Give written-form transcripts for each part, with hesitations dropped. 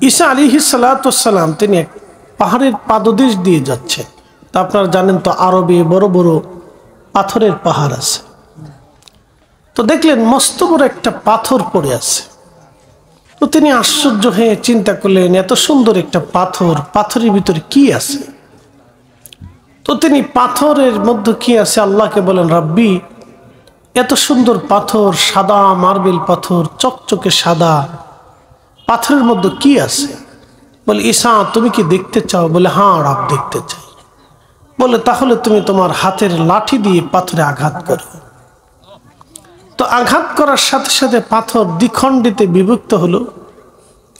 ঈসা আলাইহিস সালাতু ওয়াস সালাম তিনি এক পাহাড়ের পাদদেশ দিয়ে যাচ্ছেন। তা আপনারা জানেন তো আরবে বড় বড় পাথরের পাহাড় আছে। তো দেখলেন মস্ত বড় একটা পাথর পড়ে আছে। তো তিনি আশ্চর্য হয়ে চিন্তা করলেন, এত সুন্দর একটা পাথর, পাথরের ভিতরে কি আছে? তো তিনি পাথরের মধ্যে কি আছে আল্লাহকে বলেন, রাব্বি এত সুন্দর পাথর, সাদা মার্বেল পাথর, চকচকে সাদা, পাথরের মধ্যে কি আছে? বলে, ঈসা তুমি কি দেখতে চাও? বলে, হ্যাঁ রব দেখতে চাই। বলে, তাহলে তুমি তোমার হাতের লাঠি দিয়ে পাথরে আঘাত করো। তো আঘাত করার সাথে সাথে পাথর দ্বিখণ্ডিতে বিভক্ত হলো।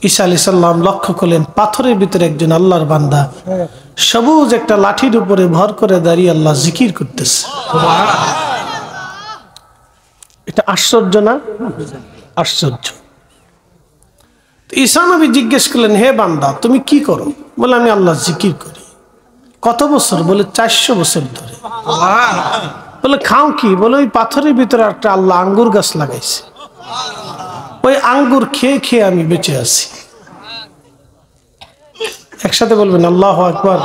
ঈসা আলাইহিস সালাম লক্ষ্য করলেন পাথরের ভিতরে একজন আল্লাহর বান্দা সবুজ একটা লাঠির উপরে ভর করে দাঁড়িয়ে আল্লাহ জিকির করতেছে। এটা আশ্চর্য না? আশ্চর্য। ঈসা নবী জিজ্ঞেস করলেন, হে বান্দা তুমি কি করো? বলে, আমি আল্লাহ জিকির করি। কত বছর? বলে, 400 বছর ধরে। বলে, খাও কি? বলে, ওই পাথরের ভিতরে একটা আল্লাহ আঙ্গুর গাছ লাগাইছে, ওই আঙ্গুর খেয়ে খেয়ে আমি বেঁচে আছি। একসাথে বলবেন আল্লাহু আকবার।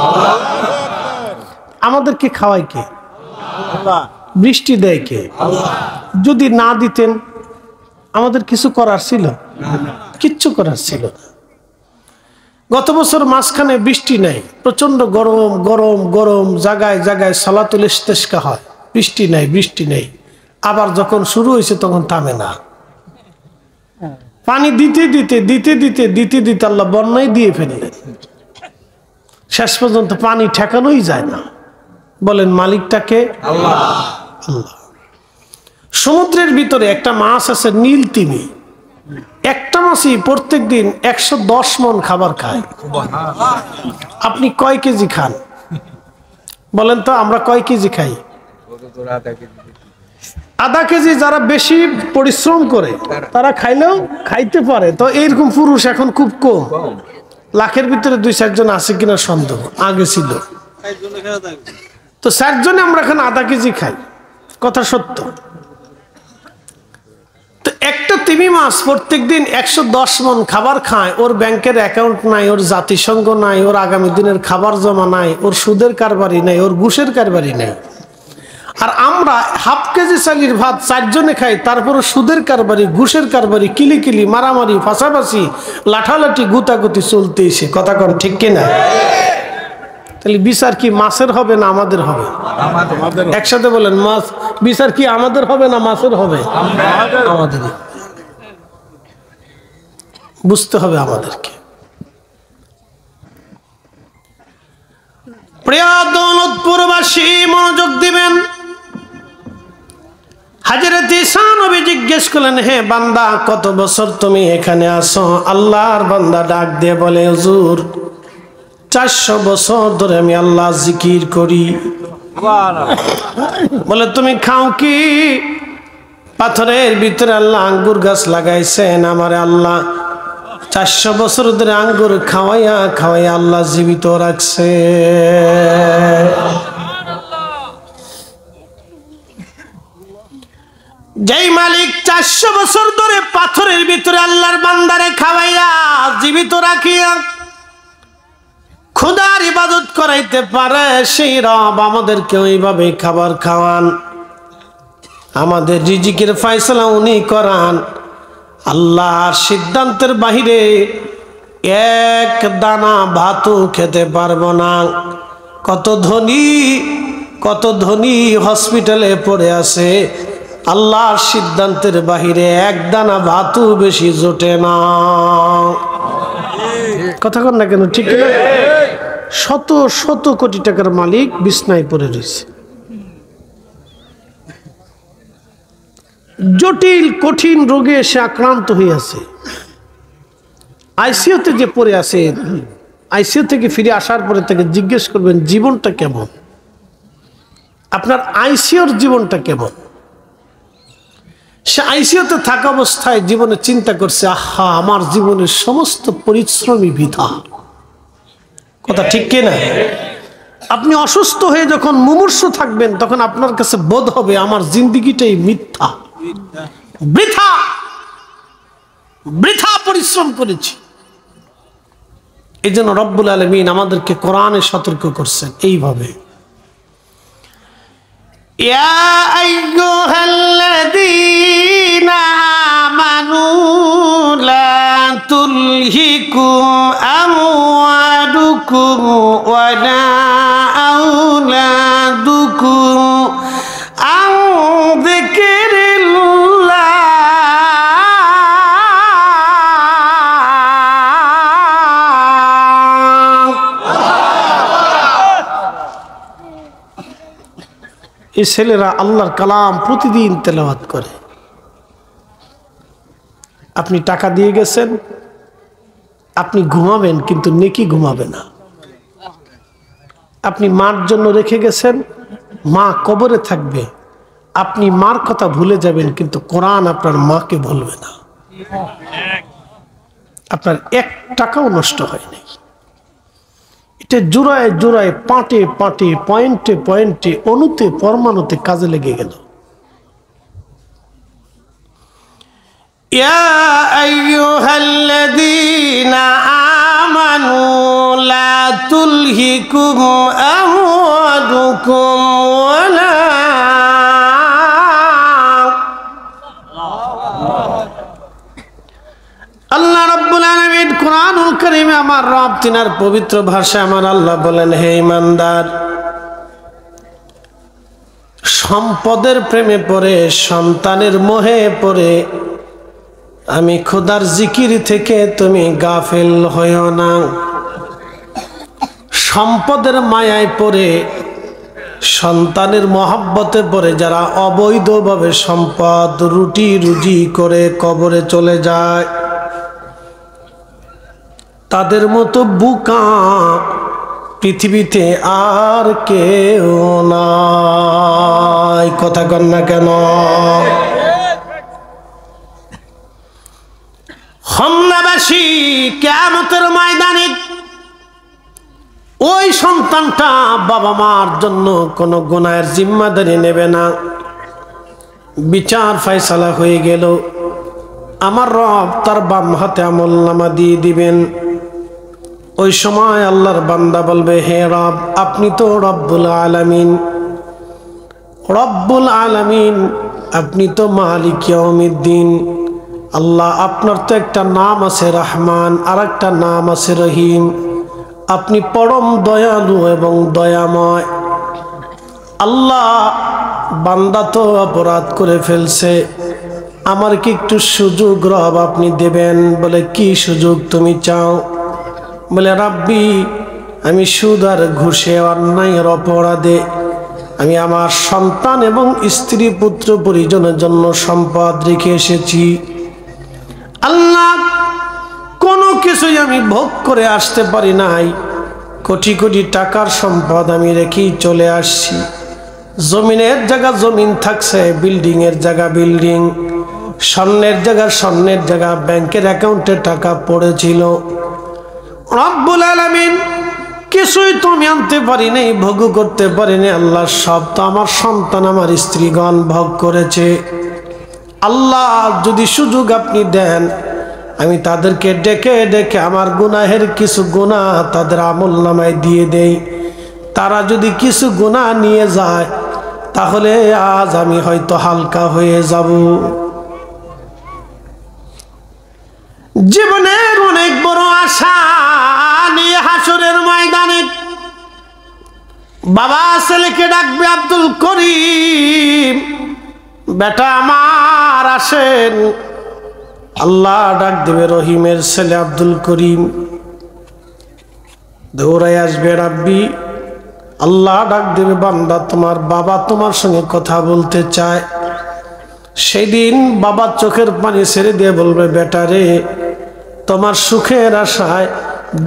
আমাদেরকে খাওয়ায় কে? বৃষ্টি দেয় কে? যদি না দিতেন আমাদের কিছু করার ছিল? কিচ্ছু করার ছিল না। গত বছর মাঝখানে বৃষ্টি নাই, প্রচন্ড গরম গরম গরম, জায়গায় জায়গায় সালাতুল ইস্তিসকা হয়, বৃষ্টি নাই বৃষ্টি নেই। আবার যখন শুরু হয়েছে তখন থামে না। পানি দিতে দিতে দিতে দিতে দিতে দিতে আল্লাহ বন্যায় দিয়ে ফেললেন। শেষ পর্যন্ত পানি ঠেকানোই যায় না। বলেন মালিকটাকে? আল্লাহ। আল্লাহ। সমুদ্রের ভিতরে একটা মাছ আছে নীল তিমি। একটা মাছই প্রত্যেক দিন 110 মণ খাবার খায়। আপনি কয় কেজি খান বলেন তো? আমরা কয় কেজি খাই? আধা কেজি। যারা বেশি পরিশ্রম করে তারা খাইলেও খাইতে পারে। তো এইরকম পুরুষ এখন খুব কম, লাখের ভিতরে 2-4 জন আছে কিনা সন্দেহ। আগে ছিল তো 4 জনে আমরা এখন আধা কেজি খাই, কথা সত্য। তো একটা তিমি মাছ প্রত্যেক দিন 110 মণ খাবার খায়। ওর ব্যাংকের অ্যাকাউন্ট নাই, ওর জাতিসংঘ নাই, ওর আগামী দিনের খাবার জমা নাই, ওর সুদের কারবারি নাই, ওর ঘুষের কারবারি নাই। আর আমরা হাফ কেজি চালির ভাত 4 জনে খাই, তারপরে সুদের কারবারি, ঘুষের কারবারি, কিলিকিলি, মারামারি, ফাঁসাফাঁসি, লাঠালাঠি, গুতাগুতি চলতেইছে। কথা কোন ঠিক কিনা? তাহলে বিচার কি মাছের হবে না আমাদের হবে? একসাথে বলেন, মাছ বিচার কি আমাদের হবে না মাছের হবে? আমাদের। বুঝতে হবে আমাদেরকে। প্রিয় দৌলতপুরবাসী মনোযোগ দিবেন। হযরত ঈসা নবী জিজ্ঞেস করলেন, হে বান্দা কত বছর তুমি এখানে আসো? আল্লাহর বান্দা ডাক দিয়ে বলে, হুজুর 400 বছর ধরে আমি আল্লাহ জিকির করি। বলে, তুমি খাও কি? পাথরের ভিতরে আল্লাহ আঙ্গুর গাছ লাগাইছেন, আমারে আল্লাহ 400 বছর ধরে আঙ্গুর খাওয়াইয়া খাওয়াইয়া আল্লাহ জীবিত রাখছে। যেই মালিক 400 বছর ধরে পাথরের ভিতরে আল্লাহর বান্দারে খাওয়াইয়া জীবিত রাখিয়া খোদার ইবাদত করাইতে পারে, সেই রব আমাদেরকে ওইভাবে খাবার খাওয়ান, আমাদের রিজিকের ফয়সালা উনি করান। আল্লাহর সিদ্ধান্তের বাহিরে এক দানা ভাতও খেতে পারবো না। কত ধনী হসপিটালে পড়ে আছে, আল্লাহর সিদ্ধান্তের বাহিরে এক দানা ভাতও বেশি জোটে না। কথা কন না কেন? ঠিক না? শত শত কোটি টাকার মালিক বিছনায় পড়ে রয়েছে, জটিল কঠিন রোগে সে আক্রান্ত হয়ে আছে, আইসিইউতে যে পড়ে আছে। আইসিইউ থেকে ফিরে আসার পরে তাকে জিজ্ঞেস করবেন জীবনটা কেমন, আপনার আইসিইউর জীবনটা কেমন? সে আইসিইউতে থাকা অবস্থায় জীবনে চিন্তা করছে, আহা আমার জীবনের সমস্ত পরিশ্রমী বৃথা। কথা ঠিক কিনা? আপনি অসুস্থ হয়ে যখন মুমূর্ষু থাকবেন তখন আপনার কাছে বোধ হবে আমার জিন্দেগিটাই মিথ্যা, বৃথা। বৃথা পরিশ্রম করেছি। এই জন্য রব্বুল আলামিন আমাদেরকে কোরআনে সতর্ক করছেন এইভাবে, ইয়া আইয়ুহাল্লাযীনা আমানু লা তুলহিকুম আমওয়ালুকুম ওয়ালা আওলাদুকুম আন যিকরিল্লাহ এই ছেলেরা আল্লাহর কালাম প্রতিদিন তেলাওয়াত করে। আপনি টাকা দিয়ে গেছেন, আপনি ঘুমাবেন কিন্তু নেকি ঘুমাবে না। আপনি মার জন্য রেখে গেছেন, মা কবরে থাকবে, আপনি মার কথা ভুলে যাবেন কিন্তু কোরআন আপনার মাকে ভুলবে না। আপনার 1 টাকাও নষ্ট হয়নি। এটা জোড়ায় জোড়ায়, পাটে পাটে, পয়েন্টে পয়েন্টে, অণুতে পরমাণুতে কাজে লেগে গেল। ইয়া আইয়ুহাল্লাযীনা আমানু লা তুলহিকুম আমওয়ালুকুম ওয়ালা আল্লাহ রাব্বুল আলামিন কোরআনুল কারীমে আমার রব তিনার পবিত্র ভাষায় আমার আল্লাহ বলেন, হে ঈমানদার, সম্পদের প্রেমে পড়ে, সন্তানের মোহে পড়ে আমি খোদার জিকির থেকে তুমি গাফিল হইও না। সম্পদের মায়ায় পড়ে, সন্তানের মহব্বতে পড়ে যারা অবৈধভাবে সম্পদ রুটি রুজি করে কবরে চলে যায়, তাদের মতো বুকা পৃথিবীতে আর কেউ নাই। কথা কন না কেন? খন্দাবাসী কিয়ামতের ময়দানে ওই সন্তানটা বাবা মার জন্য কোনো গুনাহের জিম্মাদারি নেবে না। বিচার ফয়সালা হয়ে গেল, আমার রব তার বাম হাতে আমলনামা দিয়ে দিবেন। ওই সময় আল্লাহর বান্দা বলবে, হে রব, আপনি তো রব্বুল আলামিন, রব্বুল আলামিন, আপনি তো মালিক ইয়াউমিদ্দিন। আল্লাহ, আপনার তো একটা নাম আছে রহমান, আর একটা নাম আছে রহিম। আপনি পরম দয়ালু এবং দয়াময়। আল্লাহ, বান্দা তো অপরাধ করে ফেলছে, আমার কি একটু সুযোগ রব আপনি দেবেন? বলে, কি সুযোগ তুমি চাও? বলে, রাব্বি, আমি সুদ আর ঘুষে অন্যায়ের অপরাধে আমি আমার সন্তান এবং স্ত্রী পুত্র পরিজনের জন্য সম্পদ রেখে এসেছি। আল্লাহ, কোনো কিছুই আমি ভোগ করে আসতে পারি নাই, কোটি কোটি টাকার সম্পদ আমি রেখেই চলে আসছি। জমিনের জায়গা জমিন থাকছে, বিল্ডিং এর জায়গা বিল্ডিং, স্বর্ণের জায়গা স্বর্ণের জায়গা, ব্যাংকের অ্যাকাউন্টে টাকা পড়েছিল। রব্বুল আলামিন, কিছুই তো আমি আনতে পারি নাই, ভোগ করতে পারি নাই। আল্লাহ, সব তো আমার সন্তান আমার স্ত্রীগণ ভোগ করেছে। আল্লাহ, যদি সুযোগ আপনি দেন, আমি তাদেরকে ডেকে ডেকে আমার গুনাহের কিছু গুনাহ তাদের আমলনামায় দিয়ে দেই। তারা যদি কিছু গুনাহ নিয়ে যায়, তাহলে আজ আমি হয়তো হালকা হয়ে যাব। জীবনের অনেক বড় আশা নিয়ে হাসরের ময়দানে বাবা ছেলেকে ডাকবে, আব্দুল করিম, বেটা আমার আসেন। আল্লাহ ডাক দেবে রহিমের ছেলে আব্দুল করিম, দৌড়াই আসবে রাব্বি। আল্লাহ ডাক দেবে, বান্দা তোমার বাবা তোমার সঙ্গে কথা বলতে চায়। সেদিন বাবা চোখের পানি ছেড়ে দিয়ে বলবে, বেটা রে, তোমার সুখের আশায়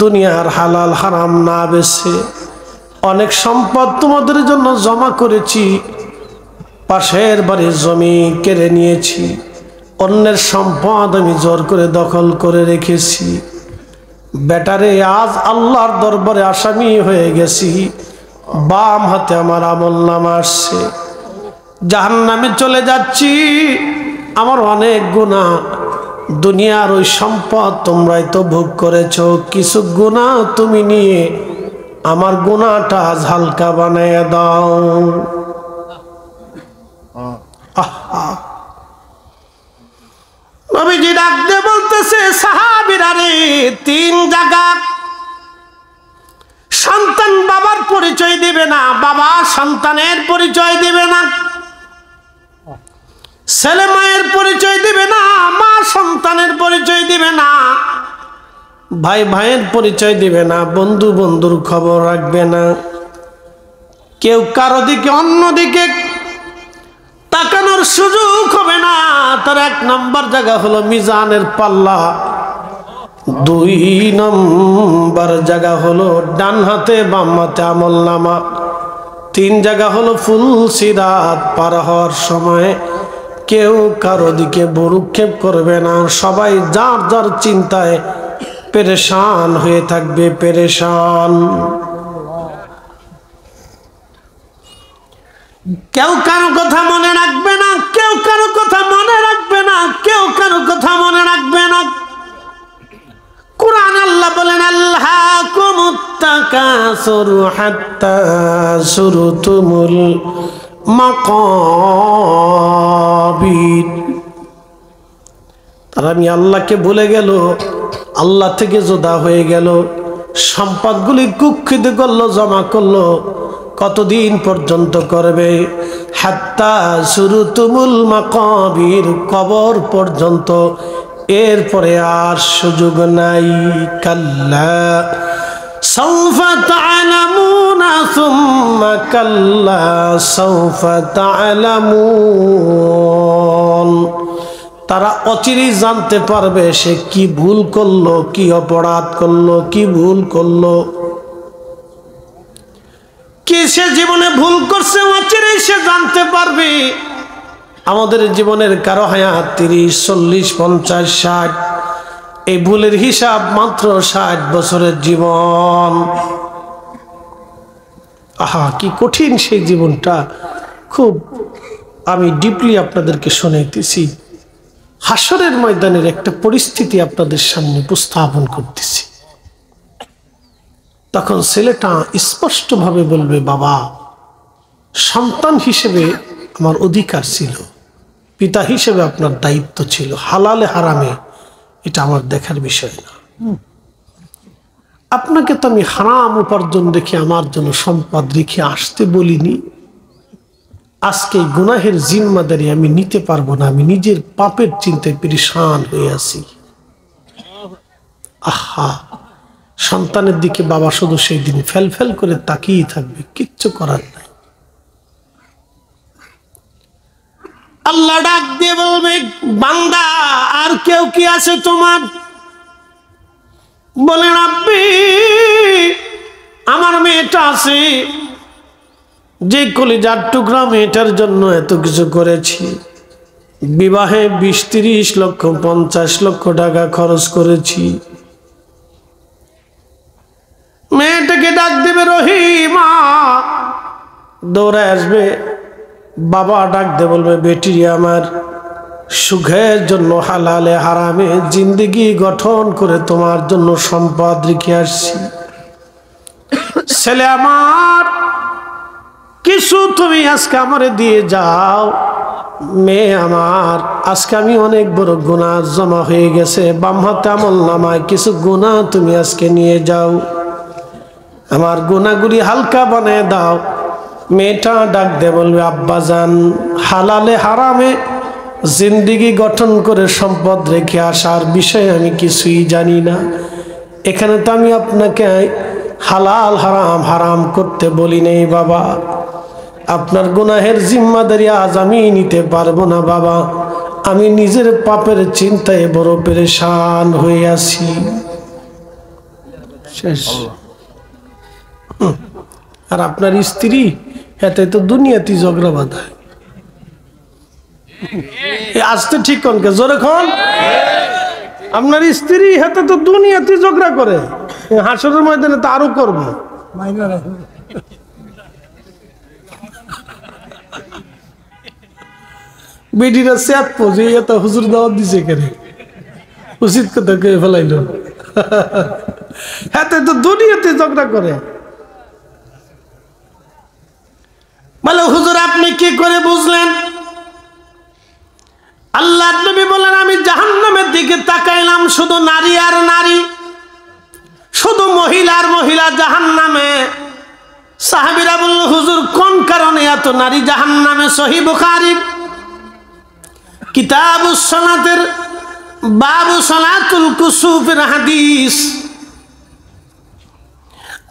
দুনিয়ার হালাল হারাম না বেছে অনেক সম্পদ তোমাদের জন্য জমা করেছি, পাশের বাড়ির জমি কেড়ে নিয়েছি, অন্যের সম্পদ আমি জোর করে দখল করে রেখেছি। বেটারে, আজ আল্লাহর দরবারে আসামি হয়ে গেছি, বাম হাতে আমার আমলনামা আসছে, জাহান্নামে চলে যাচ্ছি। আমার অনেক গুনাহ, দুনিয়ার ওই সম্পদ তোমরাই তো ভোগ করেছো, কিছু গুনাহ তুমি নিয়ে আমার গুনাহটা আজ হালকা বানায় দাও। নবীজি ডাক দিয়ে বলতেছে, সাহাবীরা রে, তিন জায়গা সন্তান বাবার পরিচয় দিবে না, বাবা সন্তানের পরিচয় দিবে না, ছেলে মায়ের পরিচয় দিবে না, মা সন্তানের পরিচয় দিবে না, ভাই ভাইয়ের পরিচয় দিবে না, বন্ধু বন্ধুর খবর রাখবে না, কেউ কারো দিকে অন্যদিকে তাকানোর সুযোগ হবে না। তার এক নম্বর জায়গা হলো মিজানের পাল্লা, দুই নম্বর জায়গা হলো ডান হাতে বাম হাতে আমল নামা, তিন জায়গা হলো ফুল সিরাত পার হওয়ার সময় কেউ কারো দিকে ভ্রুক্ষেপ করবে না, সবাই যার যার চিন্তায় পেরেশান হয়ে থাকবে, পেরেশান। কেউ কারো কথা মনে রাখবে না, কেউ কারো কথা মনে রাখবে না, কেউ কারো কথা মনে রাখবে না। কুরআন আল্লাহ বলেন, আল্লাহকুমুত তাকাসুরু হাত্তা যুরতুমুল মাকাবির। তারা আমি আল্লাহকে ভুলে গেল, আল্লাহ থেকে জুদা হয়ে গেল, সম্পদগুলি কুক্ষিত করলো, জমা করলো। কতদিন পর্যন্ত করবে? হাত্তা যুরতুমুল মাকাবির, কবর পর্যন্ত, এরপরে আর সুযোগ নাই। কাল্লা সাউফা তা'লামুনা সুম্মা কাল্লা সাউফা তা'লামুন। তারা অচিরেই জানতে পারবে সে কি ভুল করলো, কি অপরাধ করলো, কি ভুল করলো, কি সে জীবনে ভুল করছে, অচিরেই সে জানতে পারবে। আমাদের জীবনের কারো হায়াত 30, 40, 50, 60, এই ভুলের হিসাব মাত্র 60 বছরের জীবন। আহা, কি কঠিন সেই জীবনটা। খুব আমি ডিপলি আপনাদেরকে শোনাইতেছি, হাসরের ময়দানের একটা পরিস্থিতি আপনাদের সামনে উপস্থাপন করতেছি। তখন ছেলেটা স্পষ্টভাবে বলবে, বাবা, সন্তান হিসেবে আমার অধিকার ছিল, পিতা হিসেবে আপনার দায়িত্ব ছিল, হালালে হারামে এটা আমার দেখার বিষয় না। আপনাকে তো আমি হারাম উপার্জন রেখে আমার জন্য সম্পদ রেখে আসতে বলিনি। আজকে গুনাহের জিম্মাদারি আমি নিতে পারবো না, আমি নিজের পাপের চিন্তায় পেরেশান হয়ে আছি। আহা, সন্তানের দিকে বাবা শুধু সেই দিন ফেল ফেল করে তাকিয়ে থাকবে, কিচ্ছু করার নাই। আল্লাহ ডাক দিয়ে বলবে, বান্দা আর কেউ কি আছে তোমার? বলে, রাব্বি, আমার মেয়েটা আছে, যে কলিজার টুকরা মেয়েটার জন্য এত কিছু করেছি, বিবাহে 20-30 লক্ষ 50 লক্ষ টাকা খরচ করেছি। মেয়েটাকে ডাক দেবে, রহিমা, দৌড়ে আসবে। বাবা ডাক দিয়ে বলবে, বেটি আমার, সুখের জন্য হালালে হারামে জিন্দেগি গঠন করে তোমার জন্য সম্পদ রেখে আসছি। ছেলে আমার, কিছু তুমি আজকে আমারে দিয়ে যাও। মেয়ে আমার, আজকে আমি অনেক বড় গুনাহ জমা হয়ে গেছে, বাম হাতে আমল নামায় কিছু গুনাহ তুমি আজকে নিয়ে যাও, আমার গুনাহগুলি হালকা বানিয়ে দাও। মেয়েটা ডাক দে বলবে, আব্বাজান, হালালে হারামে জিন্দেগি গঠন করে সম্পদ রেখে আসার বিষয়ে আমি কিছুই জানি না। এখানে তো আমি আপনাকে হালাল হারাম হারাম করতে বলি নেই বাবা। আপনার গুনাহের জিম্মাদারি আজ আমি নিতে পারবো না বাবা, আমি নিজের পাপের চিন্তায় বড় পেরেশান হয়ে আছি। শেষ। আর আপনার স্ত্রী এতে তো দুনিয়াতে ঝগড়া বাঁধায়। আসতে ঠিক কনকে জোরে খন। আপনার স্ত্রী হাতে তো দুনিয়াতে ঝগড়া করে, হাসরের ময়দানে তো আরো করবে। বেটিরা স্যাপ পোজে এত হুজুর দাওয়াত দিছে কেন? উচিত কথা কে ফেলাইল। হ্যাঁ, তো দুনিয়াতে ঝগড়া করে। বলে হুজুর আপনি কি করে বুঝলেন? আল্লাহর নবী বলেন আমি জাহান্নামের দিকে তাকাইলাম, শুধু নারী আর নারী, শুধু মহিলা আর মহিলা জাহান্নামে। সাহাবীরা বলল হুজুর কোন কারণে এত নারী জাহান্নামে? সহিহ বুখারীর কিতাবুস সালাতের বাবু সালাতুল কুসুফের হাদিস।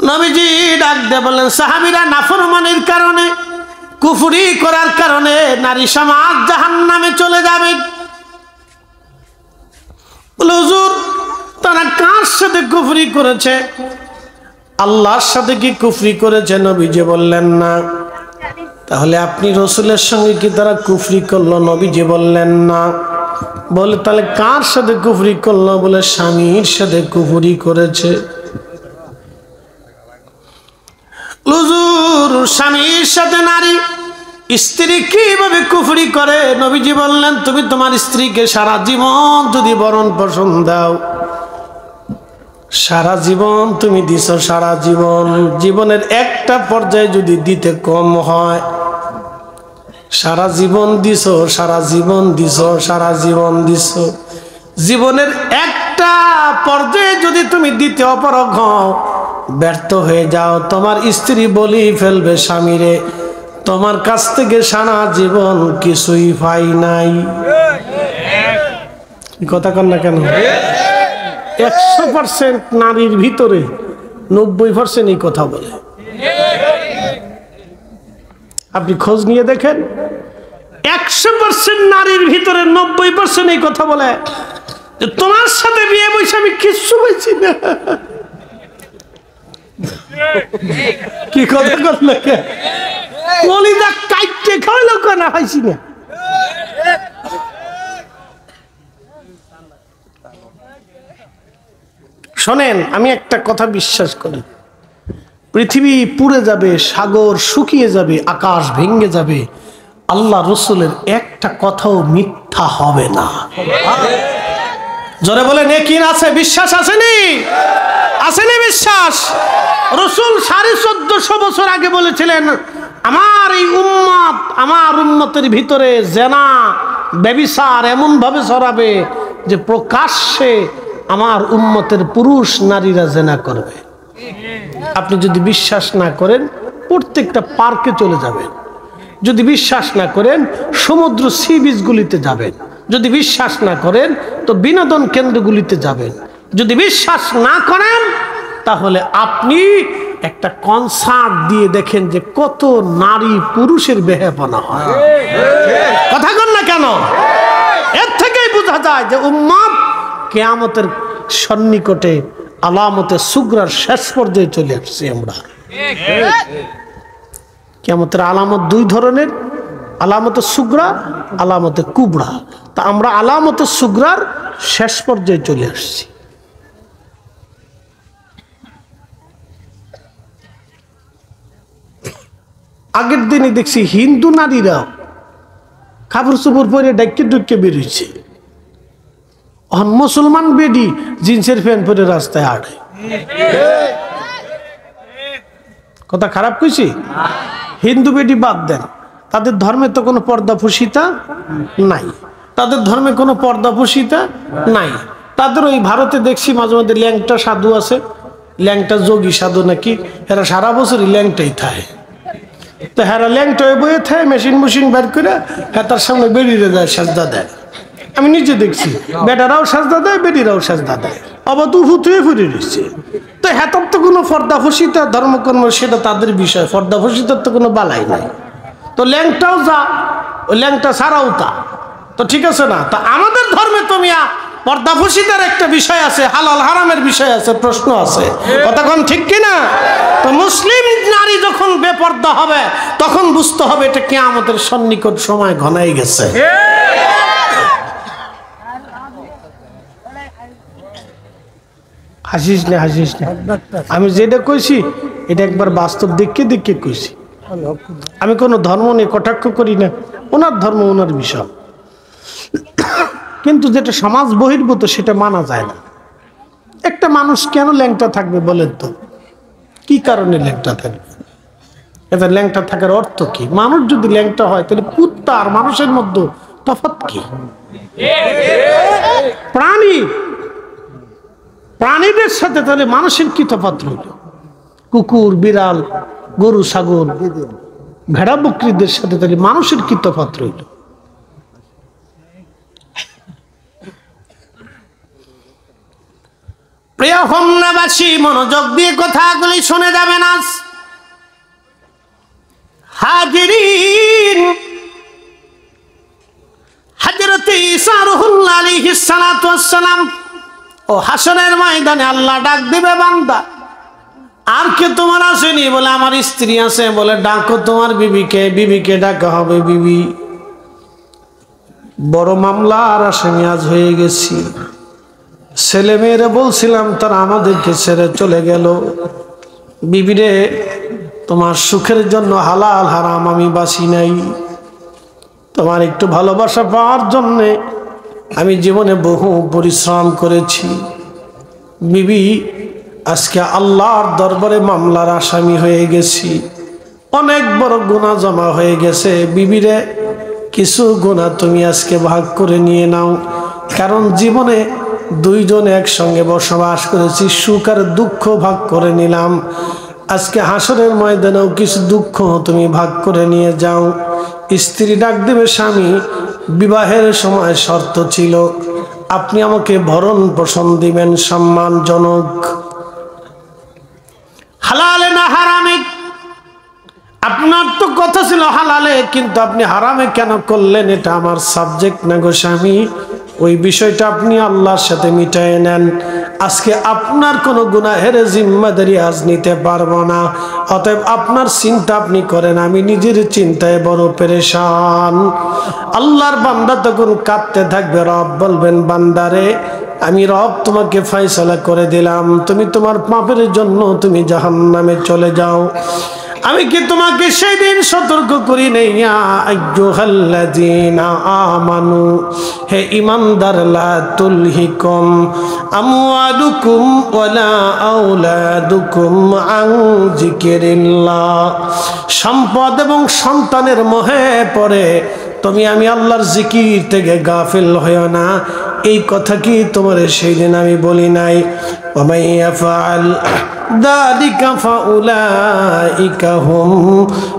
নবীজি ডাক দিয়ে বলেন সাহাবীরা নাফরমানির কারণে, কুফরি করার কারণে নারী সমাজ জাহান্নামে চলে যাবে। হুজুর তারা কার সাথে কুফরি করেছে? আল্লাহর সাথে কি কুফরি করেছে? নবীজি বললেন না। তাহলে আপনি রাসূলের সঙ্গে কি তারা কুফরি করলো? নবীজি বললেন না। বলে তাহলে কার সাথে কুফরি করলো? বলে স্বামীর সাথে কুফরি করেছে। হুজুর স্বামীর সাথে নারী স্ত্রী কিভাবে কুফরি করে? নবীজি বললেন তুমি তোমার স্ত্রীকে সারা জীবন যদি ভরণ পোষণ দাও, সারা জীবন তুমি দিছ, সারা জীবন, জীবনের একটা পর্যায়ে যদি দিতে কম হয়, সারা জীবন দিছ, সারা জীবন দিছ, সারা জীবন দিছ, জীবনের একটা পর্যায়ে যদি তুমি দিতে অপারগ হও, ব্যর্থ হয়ে যাও, তোমার স্ত্রী বলি ফেলবে স্বামীরে তোমার কাছ থেকে সারা জীবন কিছুই পাই নাই। কথা কন না কেন? 100% নারীর ভিতরে 90% এই কথা বলে। আপনি খোঁজ নিয়ে দেখেন 100% নারীর ভিতরে 90% এই কথা বলে যে তোমার সাথে বিয়ে বসে আমি কিচ্ছু পাইছি না। কি কথা করলে কলিজা কাইটে খাইলো কেন পাইছি না? শোনেন, আমি একটা কথা বিশ্বাস করি, পৃথিবী পুড়ে যাবে, সাগর শুকিয়ে যাবে, আকাশ ভেঙে যাবে, আল্লাহ রসুলের একটা কথাও মিথ্যা হবে না। জোরে বলেন একিন আছে, বিশ্বাস আসেনি? আসেনি বিশ্বাস? রসুল 1450 বছর আগে বলেছিলেন আমার এই উম্মত, আমার উম্মতের ভিতরে জেনা ব্যভিচার এমন ভাবে ছড়াবে যে প্রকাশ্যে আমার উম্মতের পুরুষ নারীরা জেনা করবে। আপনি যদি বিশ্বাস না করেন প্রত্যেকটা পার্কে চলে যাবেন, যদি বিশ্বাস না করেন সমুদ্র সি বিচগুলিতে যাবেন, যদি বিশ্বাস না করেন তো বিনোদন কেন্দ্রগুলিতে যাবেন, যদি বিশ্বাস না করেন তাহলে আপনি একটা কনসার্ট দিয়ে দেখেন যে কত নারী পুরুষের বেহাপনা হয়। কথা বল না কেন? এর থেকেই বোঝা যায় যে উম্মত কিয়ামতের সন্নিকটে আলামতে সুগরার শেষ পর্যায়ে চলে আসছি আমরা। কিয়ামতের আলামত দুই ধরনের, আলামতে সুগরা, আলামতে কুবরা। তা আমরা আলামতে সুগরার শেষ পর্যায়ে চলে আসছি। আগের দিনে দেখছি হিন্দু নারীরা কাপড় চোপড় পরে ডাইকে ডুইকে বেরিয়েছে, মুসলমান বেডি জিন্সের প্যান্ট পরে রাস্তায় হাঁটে। কথা খারাপ কইছি? হিন্দু বেডি বাদ দেন, তাদের ধর্মে তো কোনো পর্দাফসিতা নাই, তাদের ধর্মে কোনো পর্দাফসিতা নাই। তাদের ওই ভারতে দেখছি মাঝে মধ্যে ল্যাংটা সাধু আছে, ল্যাংটা যোগী সাধু নাকি, এরা সারা বছরই ল্যাংটাই থাকে। তো হ্যাঁ ল্যাংটা বয়ে থাকে, মেশিন মেশিন বের করে হ্যাঁ তার সামনে বেরিয়ে যায়, সাজদা দেয়। আমি নিজে দেখছি বেটারাও সাজদা দেয়, বেটিরাও সাজদা দেয়, আবার তো ফুতুয়ে ফুরে দিচ্ছে। তো হ্যাতার তো কোনো পর্দাফসিতা ধর্মকর্ম সেটা তাদের বিষয়, পর্দাফসিতার তো কোনো বালাই নাই। তো ল্যাংটাও যা, ওই ল্যাংটা ছাড়াও তা, তো ঠিক আছে না? তা আমাদের ধর্মে তো মিয়া পর্দাফসিতার একটা বিষয় আছে, হালাল হারামের বিষয় আছে, প্রশ্ন আছে। কতক্ষণ ঠিক কিনা? তো মুসলিম নারী যখন বেপর্দা হবে তখন বুঝতে হবে এটা কিয়ামতের সন্নিকট সময় ঘনাই গেছে। হাসিস না, হাসিস না, আমি যেটা কইছি এটা একবার বাস্তব দেখে দেখে কইছি। আমি কোনো ধর্ম নিয়ে কটাক্ষ করি না, ওনার ধর্ম ওনার বিষয়। কিন্তু যেটা সমাজ বহির্ভূত সেটা মানা যায় না। একটা মানুষ কেন ল্যাংটা থাকবে বলেন তো? কি কারণে ল্যাংটা থাকবে? এটা ল্যাংটা থাকার অর্থ কি? মানুষ যদি ল্যাংটা হয় তাহলে কুত্তা আর মানুষের মধ্যে তফাৎ কি? প্রাণীদের সাথে তাহলে মানুষের কি তফাৎ রইল? কুকুর, বিড়াল, গরু, ছাগল, ভেড়া, বকরিদের সাথে তাহলে মানুষের কি তফাৎ রইল? প্রিয় হোমনাবাসী, মনোযোগ দিয়ে কথাগুলি শুনে যাবেন। আজ হাজিরিন, হযরত ঈসা রুহুল্লাহ আলাইহিস সালাতু ওয়াস সালাম ও হাসরের ময়দানে আল্লাহ ডাক দিবে, বান্দা আর কে তোমার আসেনি? বলে আমার স্ত্রী আছে। বলে ডাকো তোমার বিবিকে। বিবিকে ডাকা হবে। বিবি, বড় মামলা আর আসামি আজ হয়ে গেছি। ছেলে মেয়েরা বলছিলাম তারা আমাদেরকে ছেড়ে চলে গেল। বিবিরে, তোমার সুখের জন্য হালাল হারাম আমি বাসি নাই। তোমার একটু ভালোবাসা পাওয়ার জন্যে আমি জীবনে বহু পরিশ্রম করেছি। বিবি, আজকে আল্লাহর দরবারে মামলার আসামি হয়ে গেছি। অনেক বড় গুনাহ জমা হয়ে গেছে। বিবিরে, কিছু গুনাহ তুমি আজকে ভাগ করে নিয়ে নাও। কারণ জীবনে দুইজন একসঙ্গে বসবাস করেছি, সুখ আর দুঃখ ভাগ করে নিলাম। আজকে হাসরের ময়দানেও কিছু দুঃখ তুমি ভাগ করে নিয়ে যাও। স্ত্রী ডাক দেবে, স্বামী, বিবাহের সময় শর্ত ছিল আপনি আমাকে ভরণ পোষণ দিবেন সম্মানজনক। হালালে না হারামে? আপনার তো কথা ছিল হালালে, কিন্তু আপনি হারামে কেন করলেন? এটা আমার সাবজেক্ট না গো স্বামী। ওই বিষয়টা আপনি আল্লাহর সাথে মিটায়ে নেন। আজকে আপনার কোনো গুনাহের জিম্মাদারি আজ নিতে পারবো না। অতএব আপনার চিন্তা আপনি করেন, আমি নিজের চিন্তায় বড় পেরেশান। আল্লাহর বান্দা তখন কাঁদতে থাকবে। রব বলবেন, বান্দারে, আমি রব তোমাকে ফয়সালা করে দিলাম, তুমি তোমার পাপের জন্য তুমি জাহান্নামে চলে যাও। আমি কি তোমাকে সেই দিন সতর্ক করি নাই? ইয়া আইয়ুহাল্লাযীনা আমানু, হে ঈমানদার, লা তুলহিকুম আমওয়ালুকুম ওয়ালা আওলাদুকুম আন যিকিরিল্লাহ। সম্পদ এবং সন্তানের মোহে পড়ে তুমি আমি আল্লাহর জিকির থেকে গাফিল হয়ো না। এই কথা কি তোমার সেই দিন আমি বলি নাই? ওয়া মান ইয়াফআল যালিকা ফাউলাইকা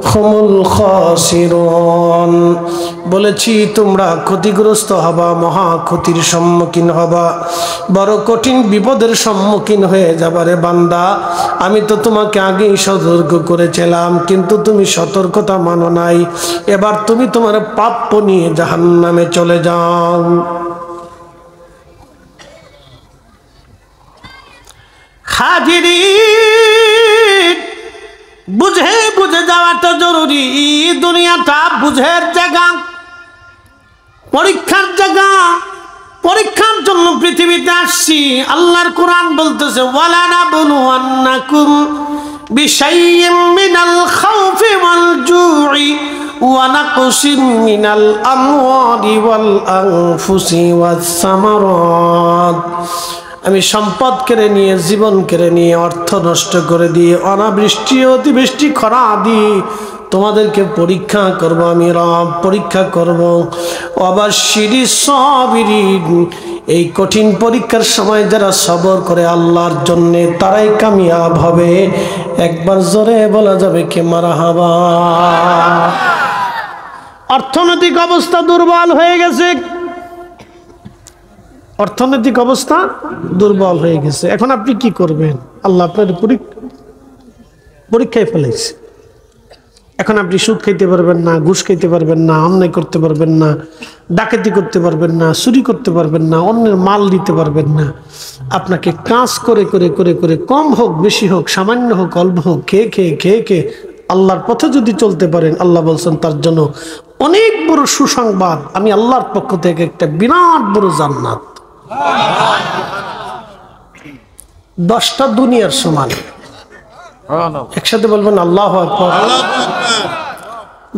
হুমুল খাসিরুন। বলেছি তোমরা ক্ষতিগ্রস্ত হবা, মহা ক্ষতির সম্মুখীন হবা, বড় কঠিন বিপদের সম্মুখীন হয়ে যাবারে বান্দা। আমি তো তোমাকে আগেই সতর্ক করেছিলাম, কিন্তু তুমি সতর্কতা মানো নাই। এবার তুমি তোমার প্রাপ্য নিয়ে জাহান্নামে চলে যাও। হাজিরিন, বুঝে বুঝে যাওয়াটা জরুরি। দুনিয়াটা বুঝের জায়গা, পরীক্ষার জায়গা। পরীক্ষার জন্য পৃথিবীতে আসছি। আল্লাহর কোরআন বলতেছে, ওয়ালা নাবলুওয়ান্নাকুম বিশাইইম মিনাল খাউফি ওয়াল জুই ওয়া নাকসিম মিনাল আমওয়ালি ওয়াল আনফুসি ওয়াস সামারাত। আমি সম্পদ কেড়ে নিয়ে, জীবন কেড়ে নিয়ে, অর্থ নষ্ট করে দিয়ে, অনাবৃষ্টি অতিবৃষ্টি খরা দিয়ে তোমাদেরকে পরীক্ষা করব। আমি রব পরীক্ষা করব। ওয়াবাশশিরিস সাবিরিন, এই কঠিন পরীক্ষার সময় যারা সবর করে আল্লাহর জন্য, তারাই কামিয়াব হবে। একবার জোরে বলা যাবে কে মারহাবা। অর্থনৈতিক অবস্থা দুর্বল হয়ে গেছে। অর্থনৈতিক অবস্থা দুর্বল হয়ে গেছে। এখন আপনি কি করবেন? আল্লাহ আপনার পরীক্ষায় ফেলেছে। এখন আপনি সুদ খাইতে পারবেন না, ঘুষ খাইতে পারবেন না, অন্যায় করতে পারবেন না, ডাকাতি করতে পারবেন না, চুরি করতে পারবেন না, অন্যের মাল দিতে পারবেন না। আপনাকে কাজ করে করে করে করে, কম হোক বেশি হোক, সামান্য হোক অল্প হোক, খেয়ে খেয়ে খেয়ে খেয়ে আল্লাহর পথে যদি চলতে পারেন, আল্লাহ বলছেন তার জন্য অনেক বড় সুসংবাদ। আমি আল্লাহর পক্ষ থেকে একটা বিরাট বড় জান্নাত, 10টা দুনিয়ার সমান। একসাথে বলবেন আল্লাহু আকবার।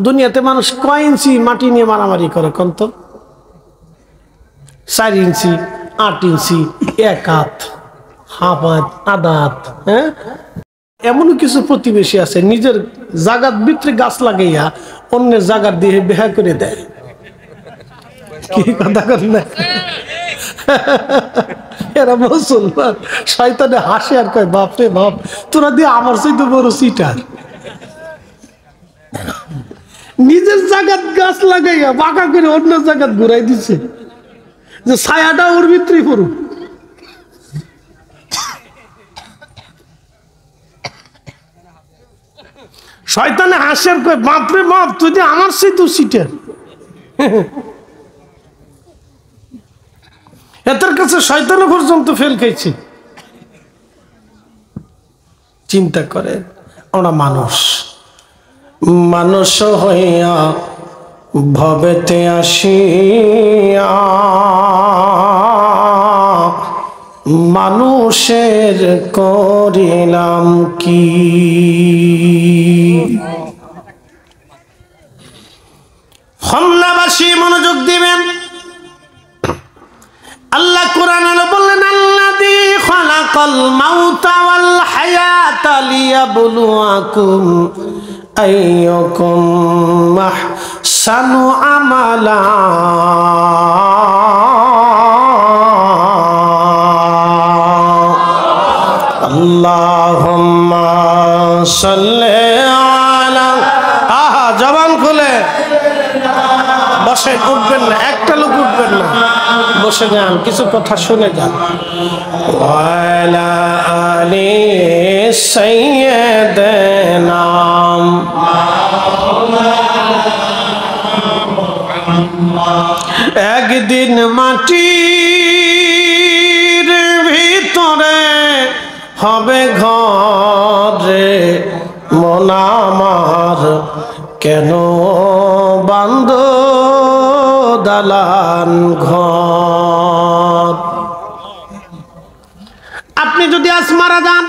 দুনিয়াতে মানুষ কয় ইঞ্চি মাটি নিয়ে মারামারি করে কোন তো? 4 ইঞ্চি 8 ইঞ্চি 1 হাত হাফ হাত আধা হাত। হ্যাঁ, এমন কিছু প্রতিবেশী আছে নিজের জাগার ভিতরে গাছ লাগাইয়া অন্যের জাগার দিয়ে বেহা করে দেয়। কি কথা করেন না? এরা মুসলমান, শয়তানে হাসে আর কয় বাপ রে বাপ, তোরা দিয়ে আমার চাইতে বড় চিটার। নিজের জাগাত গাছ লাগাইয়া বাঁকা করে অন্য জাগাত ঘুরাই দিচ্ছে যে ছায়াটা ওর ভিতরে পড়ুক। শয়তানে হাসের কয় বাপরে বাপ, তুই যে আমার চাইতে চিটার। এদের কাছে শয়তানে পর্যন্ত ফেল খাইছে। চিন্তা করে, আমরা মানুষ হইয়া ভবেতে আসিয়া মানুষের করিলাম কি। খুলনাবাসী মনোযোগ দিবেন। আল্লাহ কোরআনে বললেন, আল্লাযী খালাকাল মাউতা ওয়াল হায়াতা লিয়াবলুয়াকুম আইয়ুকুম আহসানু আমালা। আল্লাহুম্মা সাল্লি আলা। আহা, জবান খুলে বসেন, উঠবেন না, একটা লোক উঠবেন না, বসে যান, কিছু কথা শুনে যান। ওয়ালা আলি সাইয়্যিদিনা। একদিন মাটির ভিতরে হবে ঘরে মন আমার, কেন বান্ধ দালান ঘর। আপনি যদি আজ মারা যান,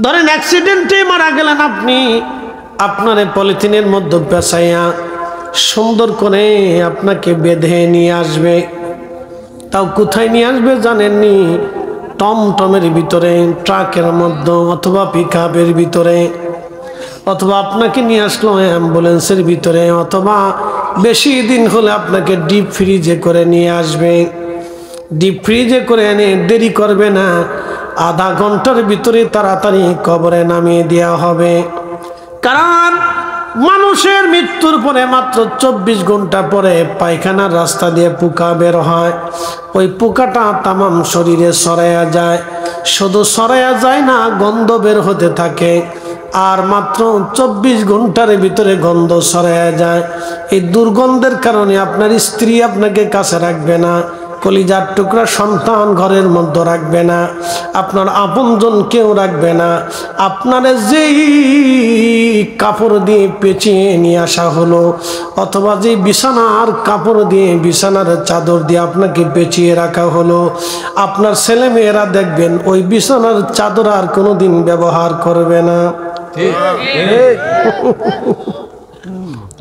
ধরেন অ্যাক্সিডেন্টে মারা গেলেন, আপনি আপনার পলিথিনের মধ্যে পেঁচাইয়া সুন্দর করে আপনাকে বেঁধে নিয়ে আসবে। তাও কোথায় নিয়ে আসবে জানেননি? টমটমের ভিতরে, ট্রাকের মধ্যে, অথবা পিকআপের ভিতরে, অথবা আপনাকে নিয়ে আসলো অ্যাম্বুলেন্সের ভিতরে, অথবা বেশি দিন হলে আপনাকে ডিপ ফ্রিজে করে নিয়ে আসবে। ডিপ ফ্রিজে করে এনে দেরি করবে না, আধা ঘন্টার ভিতরে তাড়াতাড়ি কবরে নামিয়ে দেওয়া হবে। কারণ মানুষের মৃত্যুর পরে মাত্র 24 ঘন্টা পরে পায়খানার রাস্তা দিয়ে পোকা বের হয়। ওই পোকাটা তামাম শরীরে ছড়াইয়া যায়। শুধু ছড়াইয়া যায় না, গন্ধ বের হতে থাকে। আর মাত্র 24 ঘন্টার ভিতরে গন্ধ ছড়াইয়া যায়। এই দুর্গন্ধের কারণে আপনার স্ত্রী আপনাকে কাছে রাখবে না, কলিজার টুকরা সন্তান ঘরের মধ্যে রাখবে না, আপনার আপনজন কেউ রাখবে না। আপনারে যেই কাপড় দিয়ে পেঁচিয়ে নিয়ে আসা হলো, অথবা যে বিছানার কাপড় দিয়ে, বিছানার চাদর দিয়ে আপনাকে পেঁচিয়ে রাখা হলো, আপনার ছেলে মেয়েরা দেখবেন ওই বিছানার চাদর আর কোনোদিন ব্যবহার করবে না।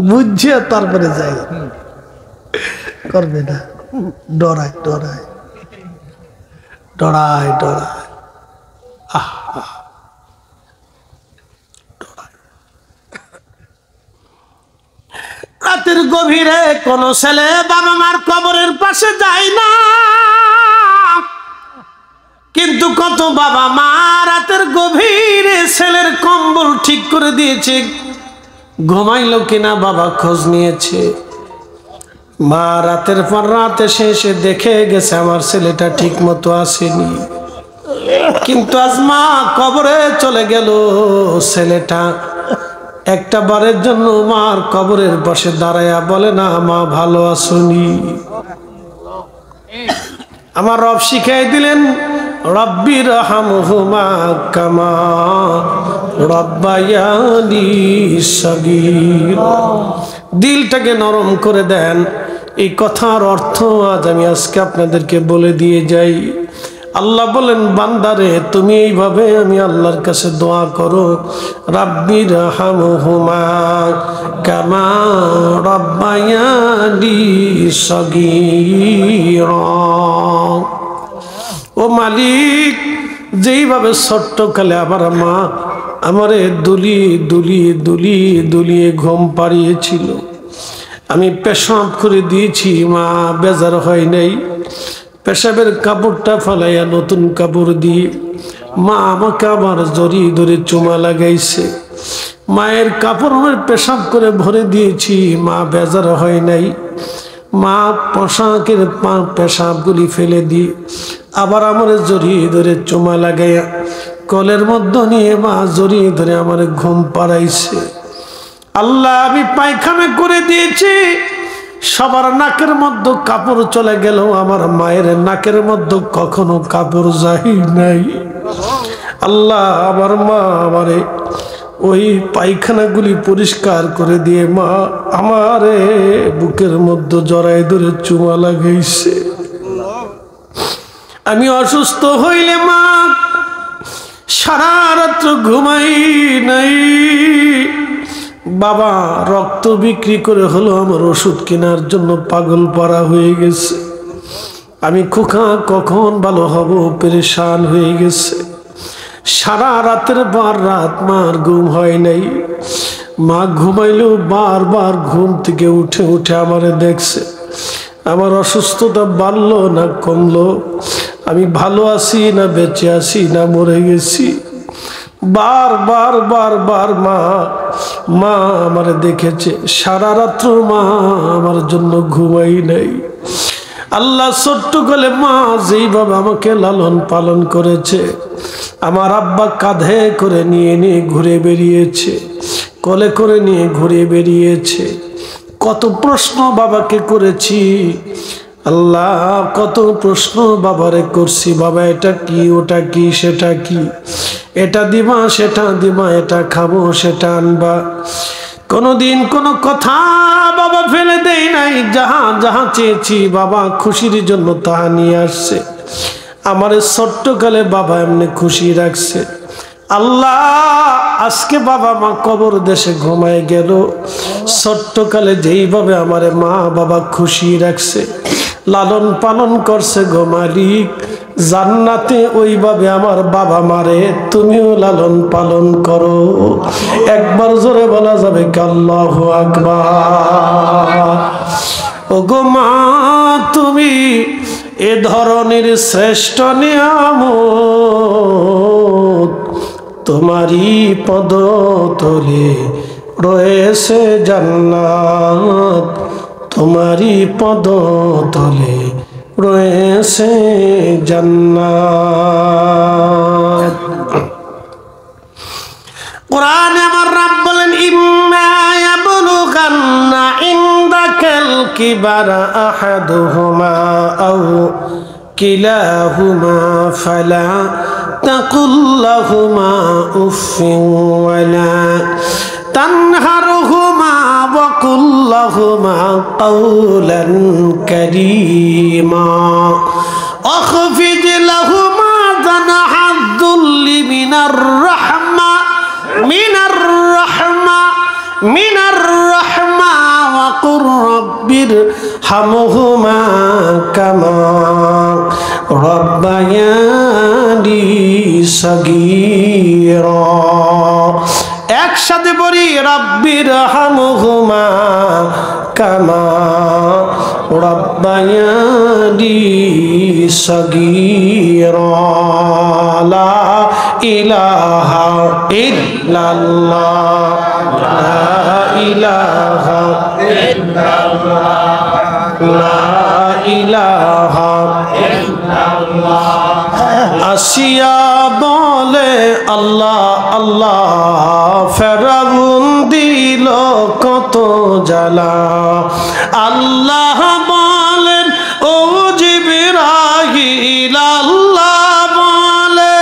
বুঝছে, তারপরে যাই করবে না। ডরায় ডরায় ডরায় ডরায় রাতের গভীরে কোন ছেলে বাবা মার কবরের পাশে যায় না, কিন্তু কত বাবা মা রাতের গভীরে ছেলের কম্বল ঠিক করে দিয়েছে, ঘুমাইলো কিনা বাবা খোঁজ নিয়েছে। মা রাতের পর রাত এসে দেখে গেছে আমার ছেলেটা ঠিক মতো আসেনি, কিন্তু আজ মা কবরে চলে গেল, ছেলেটা একটা বারের জন্য মার কবরের পাশে দাঁড়ায়া বলে না, মা ভালো আসুনি। আমার রব শিখাই দিলেন, রব্বির হামহুমা কামা রব্বায়ানি সগীরা। দিলটাকে নরম করে দেন। এই কথার অর্থ আজ আমি আজকে আপনাদেরকে বলে দিয়ে যাই। আল্লাহ বলেন বান্দারে তুমি এইভাবে আমি আল্লাহর কাছে দোয়া করো, রাব্বির হামহুমা কামা রাব্বায়ানি সগীরা। ও মালিক, যেইভাবে ছোট্টকালে আমার মা আমারে দুলিয়ে ঘুম পাড়িয়েছিল, আমি পেশাব করে দিয়েছি, মা বেজার হয় নাই। পেশাবের কাপড়টা ফেলাইয়া নতুন কাপড় দিয়ে মা আমাকে আবার জড়িয়ে ধরে চুমা লাগাইছে। মায়ের কাপড় আমার পেশাব করে ভরে দিয়েছি, মা বেজার হয় নাই। মা পোশাকের পেশাবগুলি ফেলে দিয়ে আবার আমার জড়িয়ে ধরে চুমা লাগাইয়া কলের মধ্যে নিয়ে মা জড়িয়ে ধরে আমার ঘুম পাড়াইছে। আল্লাহ, আমি পায়খানা করে দিয়েছি, সবার নাকের মধ্যে কাপড় চলে গেল, আমার মায়ের নাকের মধ্যে কখনো কাপড় যাই নাই। আল্লাহ, আমার মা আমারে ওই পায়খানাগুলি পরিষ্কার করে দিয়ে মা আমারে বুকের মধ্যে জড়াই ধরে চুমা লাগাইছে। আমি অসুস্থ হইলে মা সারা রাত্র ঘুমাই নাই। বাবা রক্ত বিক্রি করে হলো আমার ওষুধ কেনার জন্য পাগল পারা হয়ে গেছে। আমি খোকা কখন ভালো হব পেরেশান হয়ে গেছে। সারা রাতের বার রাত মার ঘুম হয় নাই। মা ঘুমাইলেও বারবার ঘুম থেকে উঠে উঠে আমারে দেখছে। আমার অসুস্থতা বাড়লো না কমলো, আমি ভালো আছি না বেঁচে আছি না মরে গেছি, বারবার মা আমারে দেখেছে। সারা রাত্র মা আমার জন্য ঘুমাই নাই। আল্লাহ, ছোট্ট কালে মা যেইভাবে আমাকে লালন পালন করেছে, আমার আব্বা কাঁধে করে নিয়ে ঘুরে বেরিয়েছে, কোলে করে নিয়ে ঘুরে বেরিয়েছে। কত প্রশ্ন বাবাকে করেছি আল্লাহ, কত প্রশ্ন বাবারে করছি, বাবা এটা কি, ওটা কি, সেটা কি, এটা দিবা সেটা দিবা, এটা খাবো সেটা আনবা। কোনদিন কোনো কথা বাবা ফেলে দেই নাই। যাহা চেয়েছি বাবা খুশির জন্য তাহা নিয়ে আসছে। আমার ছোট্টকালে বাবা এমনি খুশি রাখছে। আল্লাহ, আজকে বাবা মা কবর দেশে ঘুমায় গেল, ছোট্টকালে যেইভাবে আমারে মা বাবা খুশি রাখছে, লালন পালন করছে গো মালিক, জান্নাতে ওইভাবে আমার বাবা মারে তুমিও লালন পালন করো। একবার জোরে বলা যাবে কি আল্লাহু আকবার। ও গো মা, তুমি এ ধরনের শ্রেষ্ঠ নিয়ামত, তোমারই পদতলে রয়েছে জান্নাত, তোমারই পদতলে রয়েছে জান্নাত। কোরআনে আমার রব বলেন, ইম্মা ইয়াবলুগান্না ইনদাকাল কিবারা আহাদুহুমা আও কিলাহুমা ফালা তাকুল লাহুমা উফিন ওয়ালা তানহারহুমা ওয়া কুল লাহুমা কাওলান কারীমা আখফিদ লাহুমা জানাহাদ যুল্লি মিনার রাহমা ওয়া কুর রাব্বির হামহুমা কামা রাব্বায়ানি সগীরা। একসাথে বলি, রাব্বির হামহুমা কামা রাব্বায়ানি সগীরা। লা ইলাহা ইল্লাল্লাহ, লা ইলাহা ইল্লাল্লাহ, লা ইলাহা ইল্লাল্লাহ। আসিয়া বলে আল্লাহ আল্লাহ, ফেরাউন দিল কত জ্বালা। আল্লাহ বলেন ও জিবরাইল, আল্লাহ বলে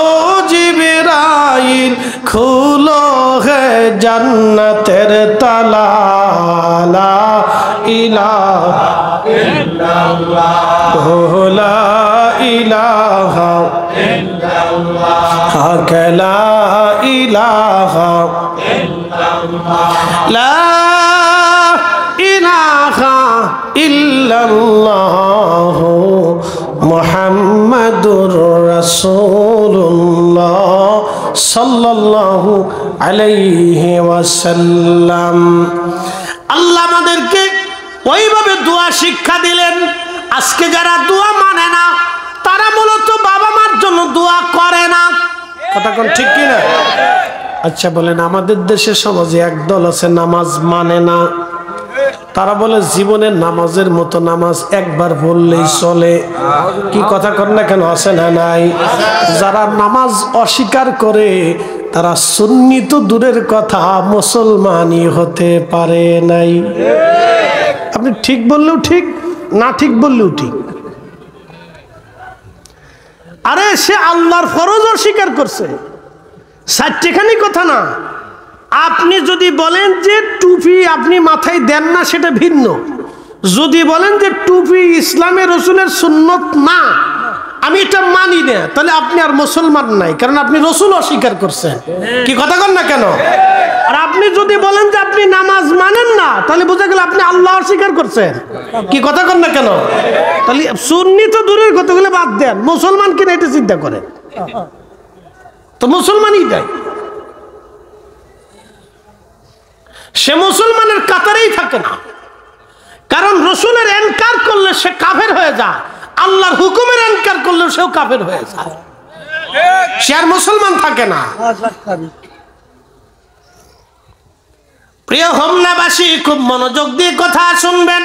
ও জিবরাইল, খুলো হে জান্নাতের তালা। লা ইলাহা ইল্লাল্লাহ, লা ইলাহা ইলাহা ইল্লাল্লাহ লা ইলাহা ইল্লাল্লাহ লা ইলাহা ইল্লাল্লাহ মুহাম্মাদুর রাসূলুল্লাহ সাল্লাল্লাহু আলাইহি ওয়াসাল্লাম। আল্লাহ আমাদেরকে ওইভাবে দোয়া শিক্ষা দিলেন। আজকে যারা দোয়া মানে না তারা মূলত বাবা মার জন্য দোয়া করে না। কথা কোন ঠিক কি না? আচ্ছা বলেন, আমাদের দেশের সমাজে একদল আছে নামাজ মানে না। তারা বলে জীবনের নামাজের মতো নামাজ একবার পড়লেই চলে। কি কথা কর না কেন? আছে না নাই? যারা নামাজ অস্বীকার করে তারা সুন্নি তো দূরের কথা, মুসলমানই হতে পারে নাই। আপনি ঠিক বললেও ঠিক, না ঠিক বললেও ঠিক। আরে সে আল্লাহর ফরজ অস্বীকার করছে, সাতটিখানি কথা না। আপনি যদি বলেন যে টুপি আপনি মাথায় দেন না, সেটা ভিন্ন। যদি বলেন যে টুপি ইসলামের রসুলের সুন্নত না, আমি এটা মানি না, তাহলে আপনি আর মুসলমান নাই, কারণ আপনি রসুল অস্বীকার করছেন। কি কথা কন না কেন? আর আপনি যদি বলেন যে আপনি নামাজ মানেন না, তাহলে বোঝা গেল আপনি আল্লাহ অস্বীকার করছেন। কি কথা কন না কেন? তাহলে সুন্নি তো দূরের কথাগুলো বাদ দেন, মুসলমান কিনা এটা চিন্তা করেন। তো মুসলমানই দেয়, সে মুসলমানের কাতারেই থাকে না। কারণ রসুলের এনকার করলে সে কাফের হয়ে যায়, আল্লাহর হুকুমের এনকার করলে সেও কাফের হয়ে যায়, সে আর মুসলমান থাকে না। প্রিয় হোমনাবাসী, খুব মনোযোগ দিয়ে কথা শুনবেন।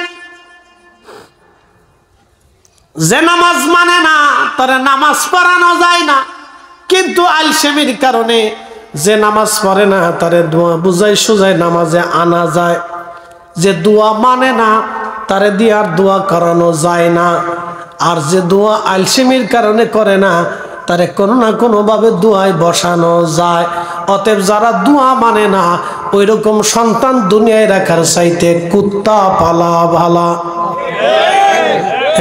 যে নামাজ মানে না তার নামাজ পড়ানো যায় না, কিন্তু আলসেমির কারণে যে নামাজ পড়ে না তারে দোয়া বুঝাই সুজাই নামাজে আনা যায়। যে দোয়া মানে না তারে দিয়ে আর দোয়া করানো যায় না। আর যে দোয়া আলসেমির কারণে করে না তারে কোনো না কোনো ভাবে দোয়ায় বসানো যায়। অতএব যারা দোয়া মানে না, ওই রকম সন্তান দুনিয়ায় রাখার চাইতে কুত্তা পালা ভালা।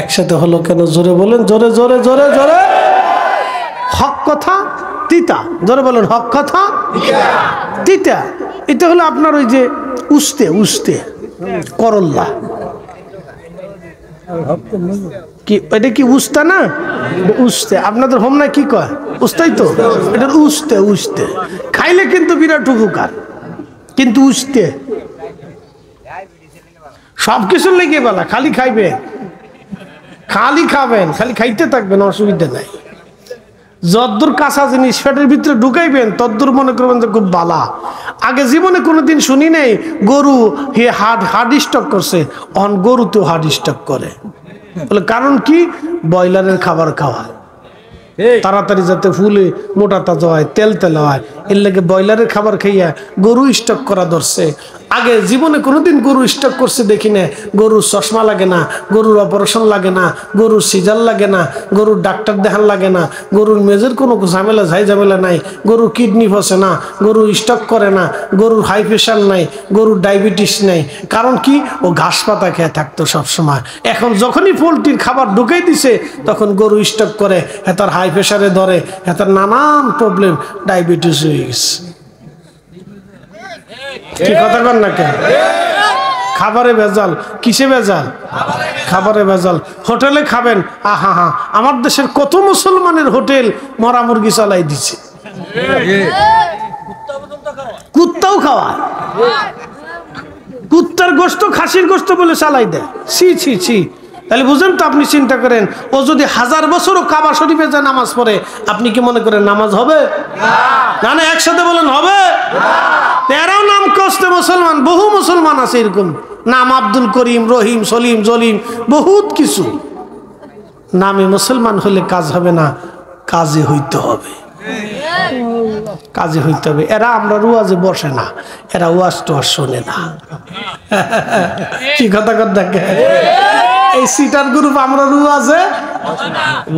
একসাথে হলো কেন? জোরে বলেন, জোরে জোরে জোরে জোরে। হক কথা তিতা, জোরে বলেন, হক কথা তিতা। এটা হলো আপনার ওই যে উস্তে উস্তে করল্লা, কি এটা কি উস্তা না? উস্তে। আপনাদের হোম না কি কয়? উস্তাই তো, এটা উস্তে উস্তে। খাইলে কিন্তু বিরাট উপকার, কিন্তু উস্তে সবকিছুর লেগে বলা। খালি খাইবেন, খালি খাবেন, খালি খাইতে থাকবেন, অসুবিধা নাই। যদ্দূর কাঁচা জিনিস পেটের ভিতরে ঢুকাইবেন তদ্দূর মনে করবেন যে খুব বালা। আগে জীবনে কোনোদিন শুনি নেই গরু হার্ড স্টক করছে, অন গরুতেও হার্ড স্টক করে। বলে কারণ কি? ব্রয়লারের খাবার খাওয়ায়, তাড়াতাড়ি যাতে ফুলে মোটা তাজা হয়, তেল তেল হয়, এর লাগে ব্রয়লারের খাবার খাইয়া গরু স্টক করা ধরছে। আগে জীবনে কোনোদিন গরু স্টক করছে দেখি না। গরুর চশমা লাগে না, গরুর অপারেশন লাগে না, গরুর সিজার লাগে না, গরুর ডাক্তার দেখান লাগে না, গরুর মেজের কোনো ঝামেলা ঝামেলা নাই, গরুর কিডনি ফসে না, গরু স্টক করে না, গরুর হাই প্রেশার নাই, গরুর ডায়াবেটিস নাই। কারণ কি? ও ঘাস পাতা খেয়ে থাকতো সবসময়। এখন যখনই পোলট্রির খাবার ঢুকাই দিছে তখন গরু স্টক করে, তার হাই প্রেশারে ধরে, তার নানান প্রবলেম, ডায়াবেটিস হয়ে গেছে। কি কথা বল না কেন? খাবারে ভেজাল। কিসে ভেজাল? খাবারে ভেজাল। হোটেলে খাবেন, আহা হা, আমার দেশের কত মুসলমানের হোটেল মরা মুরগি চালাই দিছে, কুত্তাও খাওয়ায়, কুত্তার গোস্ত খাসির গোস্ত বলে চালাই দেয়। ছি ছি ছি। তাহলে বুঝেন তো, আপনি চিন্তা করেন, ও যদি 1000 বছরও কাবা শরীফে যায় নামাজ পড়ে, আপনি কি মনে করেন নামাজ হবে না? না, একসাথে বলেন হবে। তেরাও নাম কষ্টে মুসলমান, বহু মুসলমান আছে এরকম নাম, আব্দুল করিম, রহিম, সলিম, জলিম, বহুত কিছু নামে মুসলমান হলে কাজ হবে না, কাজে হইতে হবে, কাজে হইতে হবে। এরা আমরা রুয়াজে বসে না, এরা ওয়াজ তো আর শোনে না। কি কথা কথা এই সিটার গ্রুপ আমরা রুয়াজে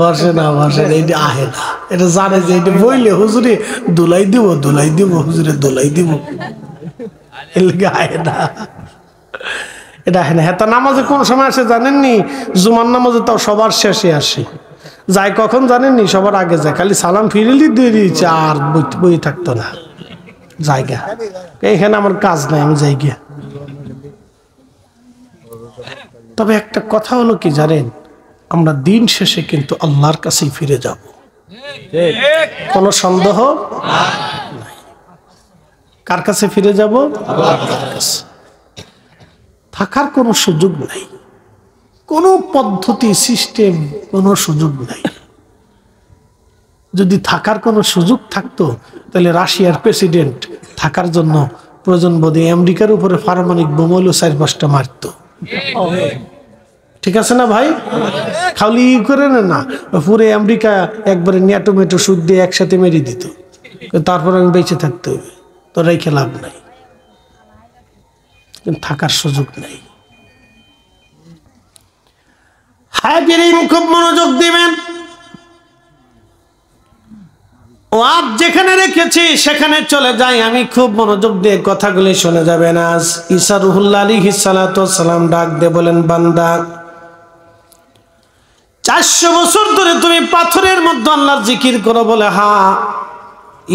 বসে না, বসে না, এটা আহে না। এটা জানে যে এটা বইলে হুজুরে দুলাই দিব, দুলাই দিব, হুজুরে দুলাই দিব, এর লেগে আহে না, এটা আহে না। হেতা নামাজে কোন সময় আসে জানেননি? জুমার নামাজে তাও সবার শেষে আসে। যায় কখন জানেননি? সবার আগে যায়, খালি সালাম ফিরিলি দিয়ে দিয়েছে আর বই থাকতো না জায়গা, এখানে আমার কাজ নাই, আমি যাই গিয়া। তবে একটা কথা হলো কি জানেন, আমরা দিন শেষে কিন্তু আল্লাহর কাছেই ফিরে যাব, কোনো সন্দেহ নাই। কার কাছে ফিরে যাব? আল্লাহর কাছে। থাকার কোনো সুযোগ নাই, কোনো পদ্ধতি সিস্টেম, কোনো সুযোগ নাই। যদি থাকার কোনো সুযোগ থাকতো তাহলে রাশিয়ার প্রেসিডেন্ট থাকার জন্য প্রয়োজন বোধে আমেরিকার উপরে পারমাণবিক বোমা 4-5টা মারত। ঠিক আছে না ভাই? খালি করে না, পুরো আমেরিকা একবারে নেটো মেটো সুদ দিয়ে একসাথে মেরে দিত, তারপর আমি বেঁচে থাকতে হবে, তো রেখে লাভ নাই। কিন্তু থাকার সুযোগ নেই। হাজিরিন খুব মনোযোগ দিবেন। ওয়াজ যেখানে রেখেছি সেখানে চলে যাই, আমি খুব মনোযোগ দিয়ে কথাগুলি শুনে যাবেন। আজ ঈসা রুহুল্লাহ আলাইহিস সালাতু ওয়াস সালাম ডাক দিয়ে বলেন, বান্দা 400 বছর ধরে তুমি পাথরের মধ্যে আল্লাহর জিকির করো। বলে হ্যাঁ।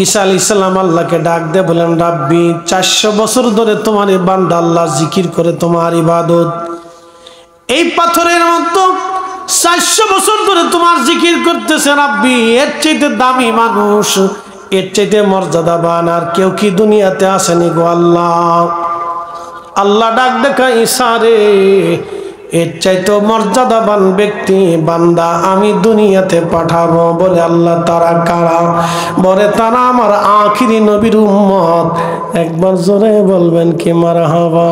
ঈসা আলাইহিস সালাম আল্লাহকে ডাক দিয়ে বলেন, রাব্বি 400 বছর ধরে তোমার এই বান্দা আল্লাহর জিকির করে, তোমার ইবাদত। এই পাথরের মধ্যে 400 বছর ধরে তোমার জিকির করতেছে রাব্বি, এর চাইতে দামি মানুষ, এর চাইতে মর্যাদাবান আর কেউ কি দুনিয়াতে আসেনি গো আল্লাহ? আল্লাহ ডাক দেখা, ঈসা রে, এর চাইতে মর্যাদাবান ব্যক্তি বান্দা আমি দুনিয়াতে পাঠাবো। বলে আল্লাহ তারা কারা? বলে তারা আমার আখিরি নবীর উম্মত। একবার জোরে বলবেন কি মারহাবা?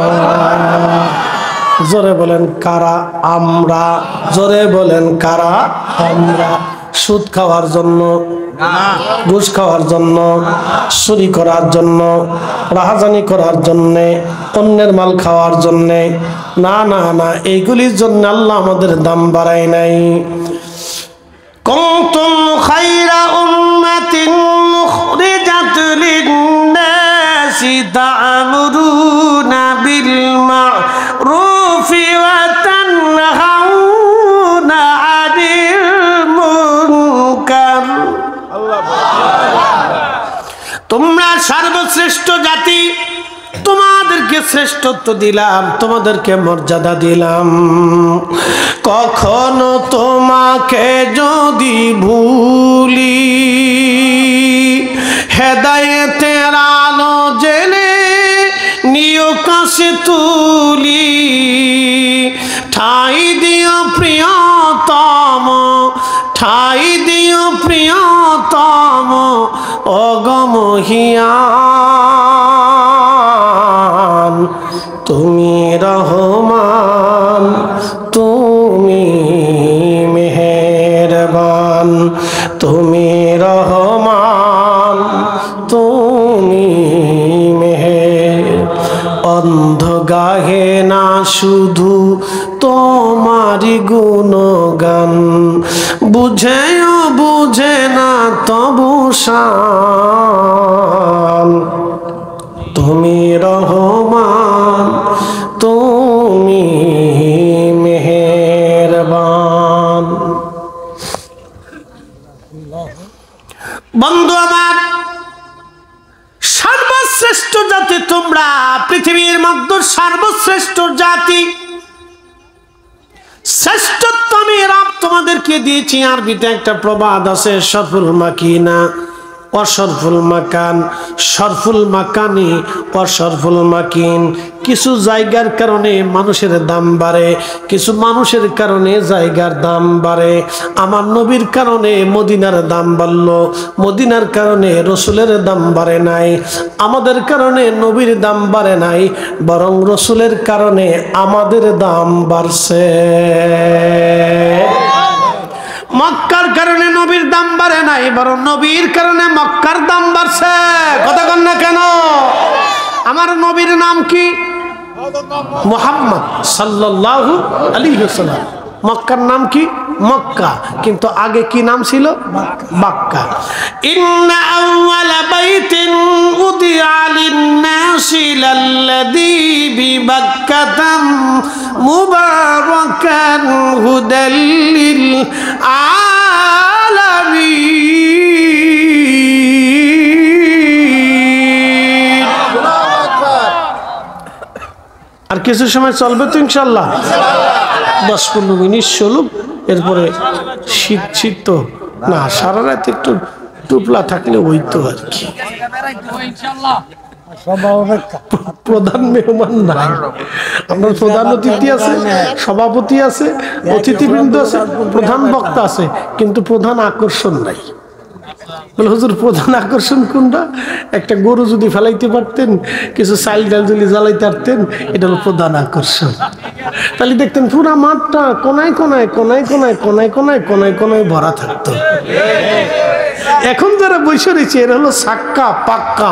জোরে বলেন কারা? আমরা। জোরে বলেন কারা? আমরা। সুদ খাওয়ার জন্য, ঘুষ খাওয়ার জন্য, চুরি করার জন্য, রাহাজানি করার জন্য, অন্যের মাল খাওয়ার জন্য না, না না, এইগুলির জন্য আল্লাহ আমাদের দাম বাড়ায় নাই। কুনতুম খায়রা উম্মাতিন উখরিজাত লিন-নাসি তা'মুরুনা বিল মা'রুফি ওয়া তানহাউনা আনিল মুনকার। তোমরা সর্বশ্রেষ্ঠ জাতি, তোমাদেরকে শ্রেষ্ঠত্ব দিলাম, তোমাদেরকে মর্যাদা দিলাম। কখনো তোমাকে যদি ভুলি, হেদায়েতের আলো জেলে নিয় কাছে তুলি। ঠাই দিও প্রিয়তম, ঠাই দিও প্রিয়তম, অগমহিয়ান। তুমি রহমান, তুমি মেহেরবান, তুমি রহমান, তুমি মেহের। অন্ধ গাহে না শুধু তোমারি গুণগান, বুঝেও বুঝে না তবু শান। তুমি রহমান, তুমি মেহেরবান। বন্ধু আমার, সর্বশ্রেষ্ঠ জাতি তোমরা, পৃথিবীর মধ্যে সর্বশ্রেষ্ঠ জাতি। শ্রেষ্ঠত্ব আমি রব তোমাদেরকে দিয়েছি। আরবিতে একটা প্রবাদ আছে, সরফুল মাকিনা অসরফুল মাকান, সরফুল মাকানি অসরফুল মাকিন। কিছু জায়গার কারণে মানুষের দাম বাড়ে, কিছু মানুষের কারণে জায়গার দাম বাড়ে। আমার নবীর কারণে মদিনার দাম বাড়লো, মদিনার কারণে রসুলের দাম বাড়ে নাই। আমাদের কারণে নবীর দাম বাড়ে নাই, বরং রসুলের কারণে আমাদের দাম বাড়ছে। মক্কার কারণে নবীর দাম বাড়ে নাই, বরং নবীর কারণে মক্কার দাম বাড়ছে। কথা কন না কেন? আমার নবীর নাম কি? মুহাম্মদ সাল্লাল্লাহু আলাইহি ওয়াসাল্লাম। মক্কার নাম কি? মক্কা, কিন্তু আগে কি নাম ছিল? মক্কা। ইন্না আউওয়ালা বাইতিন উদিআ লিন-নাসি লাল্লাযী বিবাক্কাতা মুবারাকান হুদাল লিল কিছু সময় চলবে তো ইনশাল্লাহ, 10-15 মিনিট চলুক, এরপরে শীত শীত তো না, সারা রাত একটু টুপলা থাকলে ওই তো আর কি। প্রধান মেহমান নাই, আপনার প্রধান অতিথি আছে, সভাপতি আছে, অতিথিবৃন্দ আছে, প্রধান বক্তা আছে, কিন্তু প্রধান আকর্ষণ নাই। বলে হুজুর প্রধান আকর্ষণ কোনটা? একটা গরু যদি ফেলাইতে পারতেন, কিছু চাল ডাল যদি জ্বালাইতে পারতেন, এটা হলো প্রধান আকর্ষণ। তাহলে দেখতেন পুরা মাঠটা কোনায় কোনায় কোনায় কোনায় কোনায় কোনায় কোনায় কোনায় ভরা থাকতো। এখন যারা বসে রয়েছে এর হলো সাক্কা পাক্কা,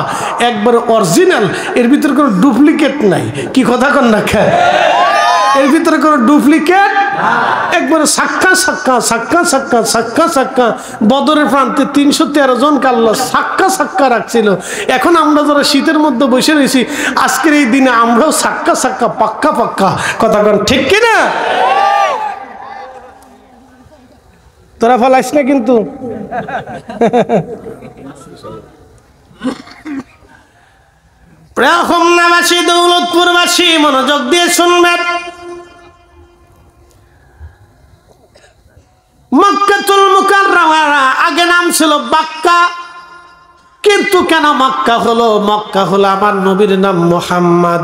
একবার অরিজিনাল, এর ভিতরে কোনো ডুপ্লিকেট নাই। কি কথা কন না খায়, এর ভিতরে কোনো ডুপ্লিকেট, একবারে সাক্কা সাক্কা সাক্কা সাক্কা সাক্কা সাক্কা। বদরের প্রান্তে 313 জন আল্লাহ সাক্কা সাক্কা রাখছিল। এখন আমরা যারা শীতের মধ্যে বসে রয়েছি, আজকের এই দিনে আমরাও সাক্কা সাক্কা পাক্কা পাক্কা। কথা কন ঠিক কিনা? তোরা ফলাইস না কিন্তু। হোমনাবাসী, দৌলতপুরবাসী মনোযোগ দিয়ে শুনবেন। মক্কাতুল মুকাররমা আগে নাম ছিল বাক্কা, কিন্তু কেন মক্কা হলো? মক্কা হলো আমার নবীর নাম মুহাম্মদ,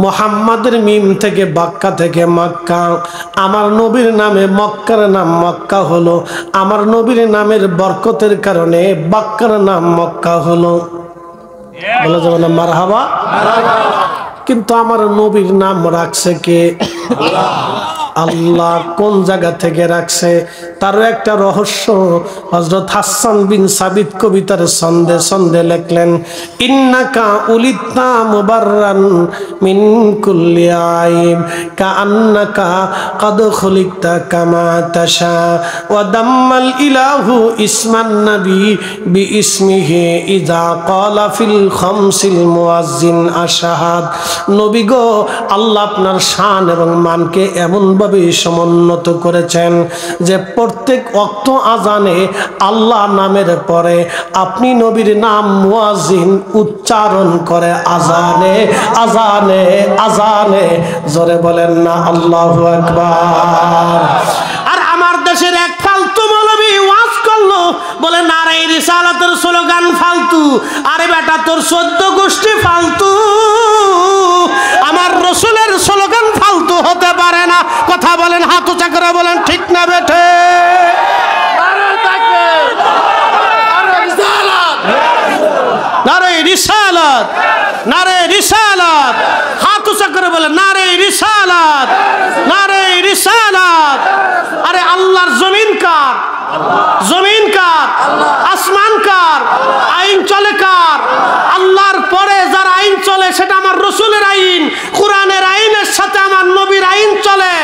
মুহাম্মাদের মিম থেকে বাক্কা থেকে মক্কা। আমার নবীর নামে মক্কার নাম মক্কা হলো, আমার নবীর নামের বরকতের কারণে বাক্কার নাম মক্কা হলো। বলা যাবে না মারহাবা? কিন্তু আমার নবীর নাম রাখছে কে? আল্লাহ। কোন জায়গা থেকে রাখছে তারও একটা রহস্য। হযরত হাসান বিন সাবিত কবিতার ছন্দে ছন্দে লিখলেন, ইন্নাকা উলিতা মুবাররান মিন কুল্লি আইব কাআন্নাকা কদ খুলিকতা কামা তাশা ওয়া দাম্মাল ইলাহু ইসমান নবী বিইসমিহি ইযা ক্বালা ফিল খামসিল মুয়াজ্জিন আশহাদ। নবী গো, আল্লাহ আপনার শান এবং মানকে এমন সমুন্নত করেছেন যে প্রত্যেক ওয়াক্ত আজানে আল্লাহ নামের পরে আপনি নবীর নাম মুয়াজ্জিন উচ্চারণ করে আজানে আজানে আজানে। জোরে বলেন না আল্লাহু আকবার। আর আমার দেশের এক ফালতু মৌলবী ওয়াজ করলো, বলে নারে রিসালাতের স্লোগান ফালতু। আরে বেটা, তোর 14 গোষ্ঠী ফালতু, আমার রসুলের স্লোগান ফালতু হতে পারে না। কথা বলেন, হাত উঁচা করে বলেন ঠিক না বেঠে? নারে রিসালাত, নারে রিসালাত, হাত উঁচা করে বলেন নারে রিসালাত, নারে রিসালাত। আরে আল্লাহর জমিন কার? জমিন কার? আসমান কার? আইন চলে কার? আল্লাহর পরে যার আইন চলে সেটা আমার রসুলের আইন। কোরআনের আইনের সাথে আমার নবীর আইন চলে।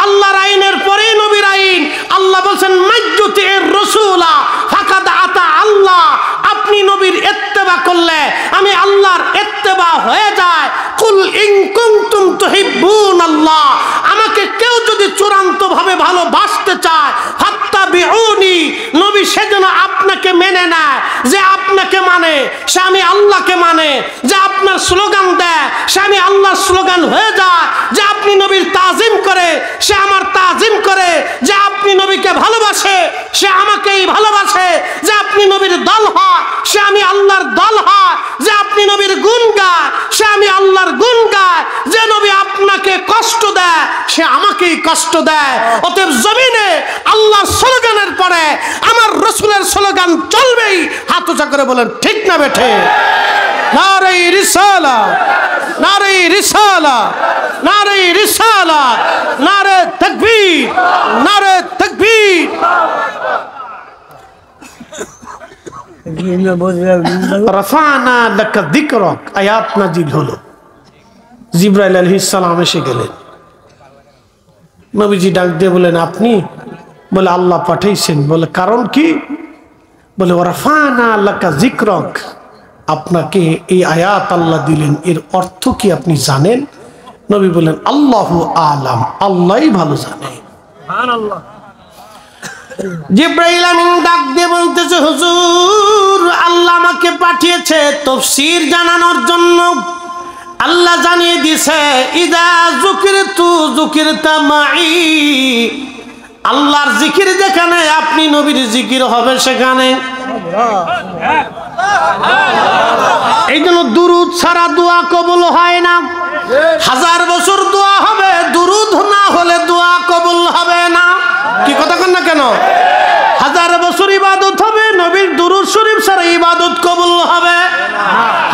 আল্লাহর আইনের পরেই নবীর আইন। আল্লাহ বলছেন মাইয়ুতির রাসূলা ফাকাদ আতা আল্লাহ। আপনি নবীর ইত্তেবা করলে আমি আল্লাহর ইত্তেবা হয়ে যায়। কুল ইন কুনতুম তুহিব্বুনাল্লাহ, আমাকে কেউ যদি চূড়ান্ত ভাবে ভালোবাসতে চায় ফাত্তাবিউনি, নবী সেজন্য আপনাকে মেনে নেয়। যে আপনাকে মানে সে আমি আল্লাহকে মানে। যে আপনার স্লোগান দেয় সে আমি আল্লাহর স্লোগান হয়ে যায়। যে আপনি নবীর তাজিম করে সে আমার তাজিম করে। যে আপনি নবীকে ভালোবাসে সে আমাকেই ভালোবাসে। যে আপনি নবীর দল হয় সে আমি আল্লাহর দল হয়। যে আপনি নবীর গুণ গায় সে আমি আল্লাহর গুণ গায়। যে নবী আপনাকে কষ্ট দেয় সে আমাকেই কষ্ট দেয়। অতএব জমিনে আল্লাহর স্লোগানের পরে আমার রসুলের স্লোগান চলবেই। হাত উঁচা করে বলেন ঠিক না বেঠে? নারে রিসালাত, নারে রিসালাত, নারে রিসালাত, নারে তাকবীর, নারে তাকবীর। রাফানা লাকা যিকরাক আয়াত নাজিল হলো। জিবরাইল আলাইহিস সালাম এসে গেলেন। নবীজি ডাক দিয়ে বলেন আপনি? বলে আল্লাহ পাঠাইছেন। বলে কারণ কি? বলে রাফানা লাকা যিকরাক, আপনাকে এই আয়াত আল্লাহ দিলেন, এর অর্থ কি আপনি জানেন? নবী বলেন আল্লাহু আলাম, আল্লাহই ভালো জানে। সুবহানাল্লাহ। জিবরাইল আমিন ডাক দিয়ে বলতেছে হুজুর, আল্লাহ আমাকে পাঠিয়েছে তাফসীর জানানোর জন্য। আল্লাহ জানিয়ে দিছে ইদা যুকিরতু যুকিরতা মাই, আল্লাহর জিকির যেখানে আপনি নবীর জিকির হবে সেখানে। এই জন্য দুরুদ ছাড়া দোয়া কবুল হয় না। 1000 বছর দোয়া হবে, দুরুদ না হলে দোয়া কবুল হবে না। কি কথা কন না কেন? 1000 বছর ইবাদত হবে, নবীর দুরুদ শরীফ ছাড়া ইবাদত কবুল হবে।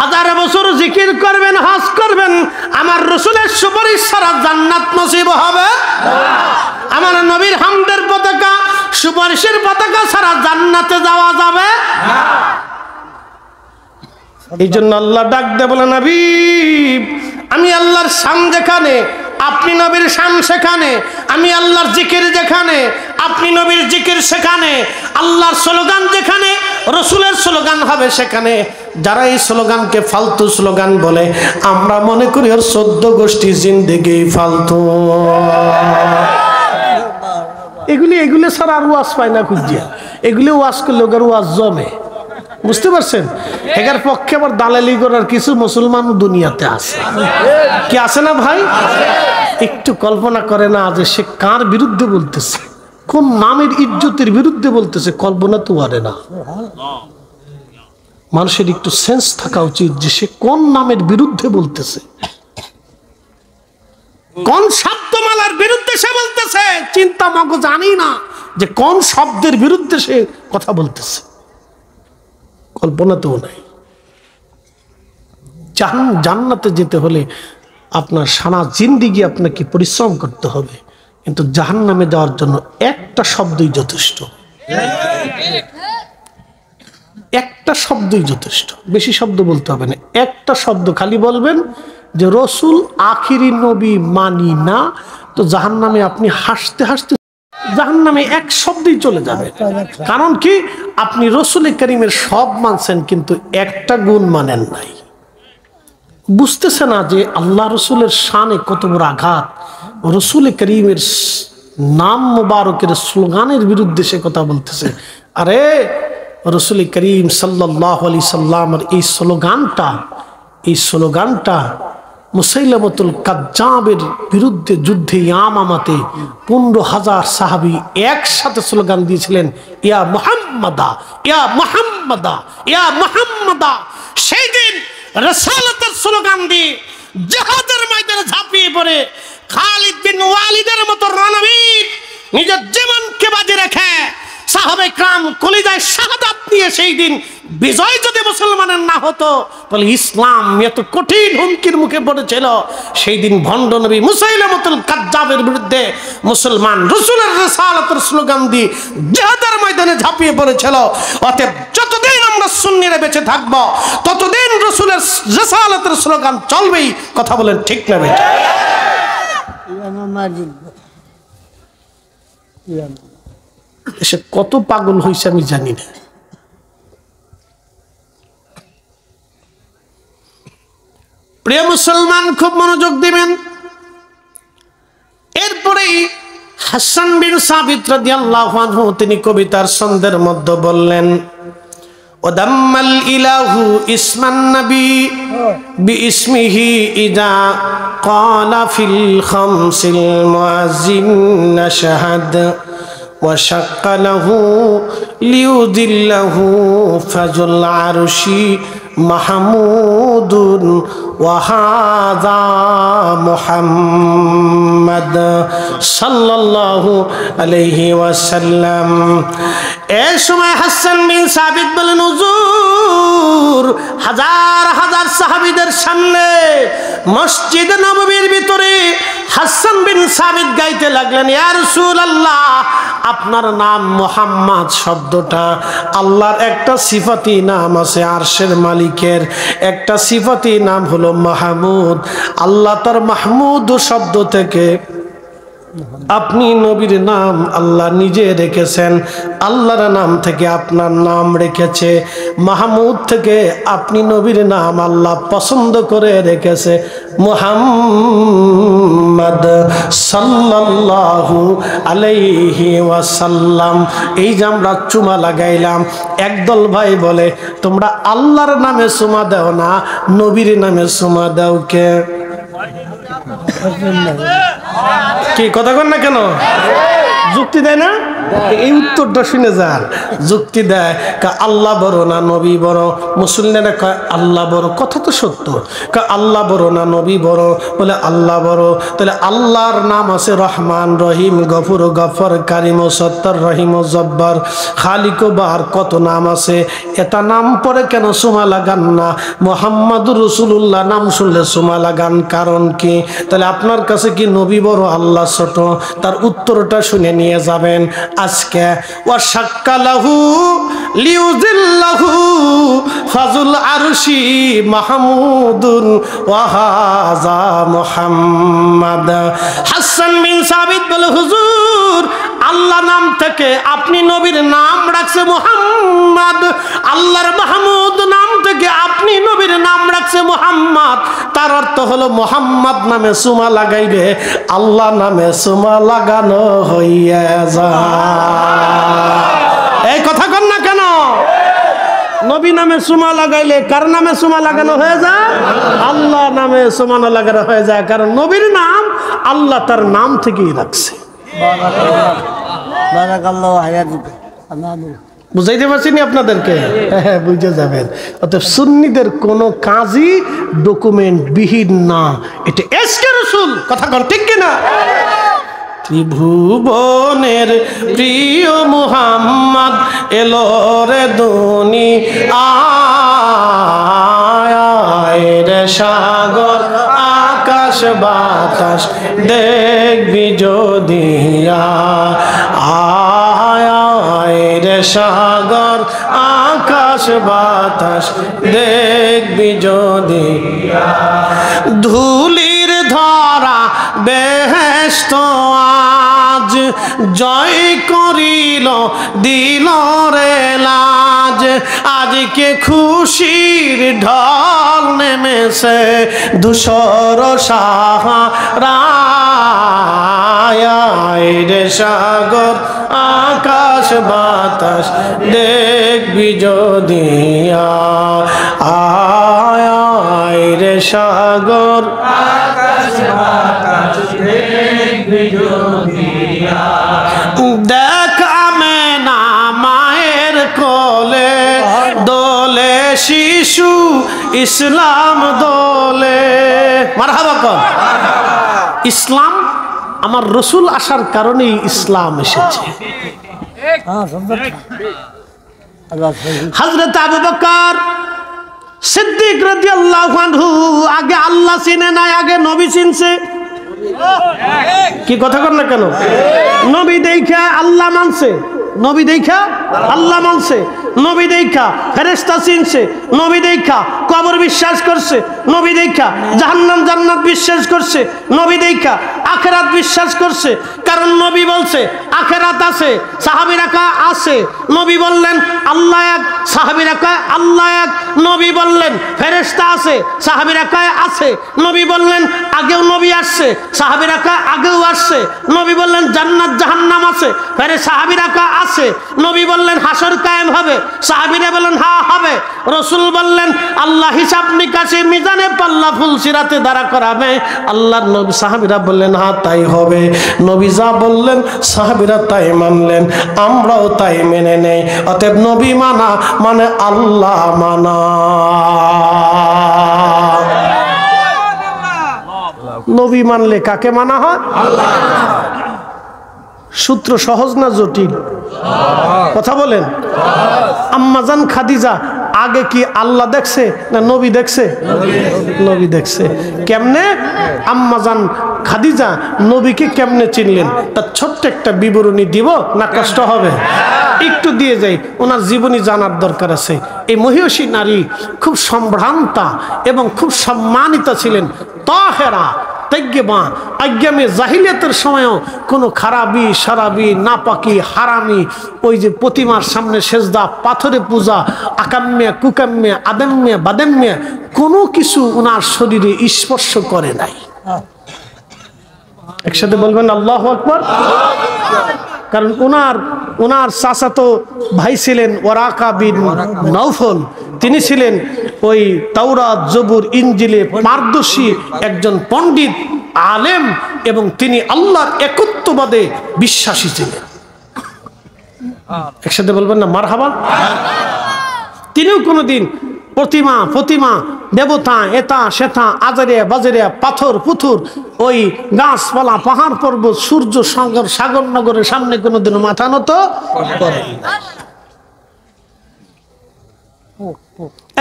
1000 বছর জিকির করবেন, হজ করবেন, আমার রাসূলের সুপারিশ ছাড়া জান্নাত নসিব হবে। আমার নবীর হামদের পতাকা, সুপারিশের পতাকা ছাড়া জান্নাতে যাওয়া যাবে না। এই জন্য আল্লাহ ডাক দে বলে, নবী আমি আল্লাহর শান যেখানে আপনি নবীর শান সেখানে, আমি আল্লাহর জিকির যেখানে আপনি নবীর জিকির সেখানে, আল্লাহর স্লোগান যেখানে রাসূলের স্লোগান হবে সেখানে। যারা এই স্লোগানকে ফালতু স্লোগান বলে, আমরা মনে করি ওর 14 গোষ্ঠী জিন্দেগি ফালতু। এগুলি ছাড়া আর ওয়াজ পায় না খুঁজিয়া। এগুলি ওয়াজ করলে ওর ওয়াজ জমে, বুঝতে পারছেন? এর পক্ষে আবার দালালি করার কিছু মুসলমান দুনিয়াতে আছে। কি আছে না ভাই? একটু কল্পনা করে না যে সে কার বিরুদ্ধে বলতেছে, কোন নামের ইজ্জতের বিরুদ্ধে বলতেছে, কল্পনা তো পারে না। মানুষের একটু সেন্স থাকা উচিত যে সে কোন নামের বিরুদ্ধে বলতেছে, কোন শব্দমালার বিরুদ্ধে সে বলতেছে। চিন্তা মগ জানি না যে কোন শব্দের বিরুদ্ধে সে কথা বলতেছে, কল্পনাতেও নাই। জান্নাতে যেতে হলে আপনার সারা জিন্দেগি আপনাকে পরিশ্রম করতে হবে, কিন্তু জাহান্নামে যাওয়ার জন্য একটা শব্দই যথেষ্ট। একটা শব্দই যথেষ্ট, বেশি শব্দ বলতে হবে না। একটা শব্দ খালি বলবেন যে রসুল আখিরি নবী মানি না, তো জাহান্নামে আপনি হাসতে হাসতে জাহান্নামে এক শব্দেই চলে যাবে। কারণ কি? আপনি রসুল করিমের সব মানছেন, কিন্তু একটা গুণ মানেন নাই। বুঝতেছে না যে আল্লাহ রসুলের শানে কত বড় আঘাত। রসুল করিমের নাম মুবারকের স্লোগানের বিরুদ্ধে সে কথা বলতেছে। আরে রসুল করিম সাল্লাল্লাহু আলাইহি সাল্লামের এই স্লোগানটা মুসাইলামাতুল কাজ্জাবের বিরুদ্ধে যুদ্ধে ইয়ামামাতে 15,000 সাহাবী একসাথে স্লোগান দিয়েছিলেন, ইয়া মুহাম্মাদা, ইয়া মুহাম্মাদা, ইয়া মুহাম্মাদা। সেই দিন রাসূলুল্লাহর স্লোগান দিয়ে জিহাদের ময়দানে ঝাঁপিয়ে পড়ে খালিদ বিন ওয়ালিদের মতো রণবীর নিজের জীবনকে বাজি রেখে সাহাবে کرام কলিজায় শাহাদাত নিয়ে সেই দিন বিজয় যদি মুসলমানের না হতো, তাহলে ইসলাম এত কঠিন হুমকির মুখে পড়েছিল। সেই দিন ভণ্ড নবী মুসাইলামাতুল কাজ্জাবের বিরুদ্ধে মুসলমান রাসূলের রিসালাতের স্লোগান দিয়ে জিহাদের ময়দানে ঝাঁপিয়ে পড়েছিল। অতএব যতদিন আমরা সুন্নিরা বেঁচে থাকব, ততদিন রাসূলের রিসালাতের স্লোগান চলবেই। কথা বলেন ঠিক না বেটা? সে কত পাগল হয়েছে আমি জানি না। প্রিয় মুসলমান, খুব মনোযোগ দিবেন। এরপরেই হাসান বিন সাবিত রাদিয়াল্লাহু আনহু তিনি কবিতার ছন্দের মধ্যে বললেন, ওদাম্মাল ইলাহু ইসমান নবী বিইসমিহি ইজা ক্বালা ফিল খামসিল মুআজ্জিন শাহাদ وشق له ليذله فذو العرش محمود وهذا محمد صلى الله عليه وسلم। এই সময় হাসান বিন সাবিত বলেন, হুজুর হাজার হাজার সাহাবীদের সামনে মসজিদ নববীর ভিতরে হাসান বিন সাবিত গাইতে লাগলেন, ইয়া রাসূলুল্লাহ আপনার নাম মুহাম্মদ শব্দটা আল্লাহর একটা সিফাতি নাম আছে, আরশের মালিকের একটা সিফাতি নাম হলো মাহমুদ। আল্লাহ তার মাহমুদ শব্দ থেকে আপনি নবীর নাম আল্লাহ নিজে রেখেছেন, আল্লাহর নাম থেকে আপনার নাম রেখেছে, মাহমুদ থেকে আপনি নবীর নাম আল্লাহ পছন্দ করে রেখেছে মুহাম্মদ সাল্লাল্লাহু আলাইহি ওয়াসাল্লাম। এই যে আমরা চুমা লাগাইলাম, একদল ভাই বলে তোমরা আল্লাহর নামে চুমা দাও না, নবীর নামে চুমা দাও কে? কি কথা কন না কেন? যুক্তি দেয় না? এই উত্তরটা শুনে যান। যুক্তি দেয় আল্লাহ বড় না নবী বড়? মুসলমানেরা কয় আল্লাহ বড়। কথা তো সত্য। আল্লাহ বড় না নবী বড়? বলে আল্লাহ বড়। তাহলে আল্লাহর নাম আছে রহমান, রহিম, গফুর, গফর, কারিম, সত্তর, রহিম, জব্বার, খালিক, বার, কত নাম আছে। এটা নাম পরে কেন সুমা লাগান না? মুহাম্মাদুর রাসূলুল্লাহ নাম শুনলে সুমা লাগান, কারণ কি? তাহলে আপনার কাছে কি নবী বড় আল্লাহ ছোট? তার উত্তরটা শুনে নিয়ে যাবেন আজকে। ওয়া শাক্কালাহু লিউযিল্লাহু ফাজুল আরশি মাহমুদুন ওয়া হাযা মুহাম্মাদ। হাসান বিন সাবিত বলে হুজুর আল্লাহ নাম থেকে আপনি নবীর নাম রাখছে মুহাম্মদ, আল্লাহর মাহমুদ নাম থেকে আপনি নবীর নাম রাখছে মুহাম্মদ। তার অর্থ হলো মুহাম্মদ নামে সুমা লাগাইবে, আল্লাহ নামে সুমা লাগানো হইয়া যায়। এই কথা কন না কেন? নবী নামে সুমা লাগাইলে কার নামে সুমা লাগানো হয়ে যায়? আল্লাহ নামে সুমা লাগানো হয়ে যায়, কারণ নবীর নাম আল্লাহ তার নাম থেকেই রাখছে। বুঝাইতে পারছি নি আপনাদেরকে? হ্যাঁ, বুঝে যাবেন। অতএব সুন্নিদের কোনো কাজই ডকুমেন্ট বিহীন না, এটা এসকে রাসূল। কথা কর ঠিক কিনা? ত্রিভুবনের প্রিয় মুহাম্মদ এলো রে দুনিয়ায়, রে সাগর আকাশ বাতাস দেখবি যদি আয়, রে সাগর আকাশ বাতাস দেখবি যদি। ধুলির ধরা বেহেশত আজ জয় করিল দিল রে লাজ, আজকে খুশির ঢল নেমেছে ধূসর সাহারায়, রে সাগর আকাশ বাতাস দেখবি যদি আয়, রে সাগর আকাশ বাতাস দেখবি যদি। দেখ আমেনা মায়ের কোলে দোলে শিশু ইসলাম দোলে। মারহাবা কর। ইসলাম আমার রসুল আসার কারণেই ইসলাম এসেছে। হযরত আবু বকর সিদ্দিক রাদিয়াল্লাহু আনহু আগে আল্লাহ চিনে নাই, আগে নবী চিনছে। কি কথা কর না কেন? নবী দেখা আল্লাহ মানছে, নবী দেখা আল্লাহ মানছে, নবী দেখা ফেরেশতা চিনছে, নবী দেখা কবর বিশ্বাস করছে, নবী দেখা জাহান্নাম জান্নাত বিশ্বাস করছে, নবী দেখা আখিরাত বিশ্বাস করছে। কারণ নবী বলছে আখিরাত আছে, সাহাবীরা কয় আছে। নবী বললেন আল্লাহ এক, সাহাবীরা কয় আল্লাহ এক। নবী বললেন ফেরেশতা আছে, সাহাবীরা কয় আছে। নবী বললেন আগেও নবী আসছে, সাহাবীরা কয় আগেও আসছে। নবী বললেন জান্নাত জাহান্নাম আছে, সাহাবীরা কয় আছে। নবী বললেন হাসর কায়েম হবে, সাহাবীরা বললেন হ্যাঁ হবে। রাসূল বললেন আল্লাহ হিসাব নিকাশে মিজানে পাল্লা ফুলসিরাতে দাঁড়া করাবে, আল্লাহর নবী সাহাবীরা বললেন হ্যাঁ তাই হবে। নবী যা বললেন সাহাবীরা তাই মানলেন, আমরাও তাই মেনে নেই। অতএব নবী মানা মানে আল্লাহ মানা। নবী মানলে কাকে মানা হয়? আল্লাহ। সূত্র সহজ না জটিল? কথা বলেন। আম্মাজান খাদিজা আগে কি আল্লাহ দেখছে না নবী দেখছে? নবী দেখছে। কেমনে? আম্মাজান খাদিজা নবীকে কেমনে চিনলেন তার ছোট্ট একটা বিবরণী দিব না কষ্ট হবে? একটু দিয়ে যাই, ওনার জীবনী জানার দরকার আছে। এই মহিষী নারী খুব সম্ভ্রান্তা এবং খুব সম্মানিত ছিলেন, তাহেরা, তাইয়্যিবা, আইয়ামে জাহিলিয়াতের সময়ও কোনো খারাপি সারাবি নাপাকি হারামি ওই যে প্রতিমার সামনে সেজদা, পাথরে পূজা, আকাম্যা কুকাম্যা আদাম্যা বাদাম্যা কোনো কিছু ওনার শরীরে স্পর্শ করে নাই। একসাথে বলবেন আল্লাহু আকবার। কারণ ওনার চাচাতো ভাই ছিলেন ওয়ারাকা বিন নওফল, তিনি ছিলেন ওই তাওরাত জবুর ইনজিলে পারদর্শী একজন পণ্ডিত আলেম, এবং তিনি আল্লাহর একত্ববাদে বিশ্বাসী ছিলেন। একসাথে বলবেন না মারহাবা। তিনিও কোনোদিন প্রতিমা দেবতা এটা সেটা আজারিয়া বাজারিয়া পাথর পুথুর ওই গাছপালা পাহাড় পর্বত সূর্য সাগর নগরের সামনে কোনোদিনও মাথা নত করেন না।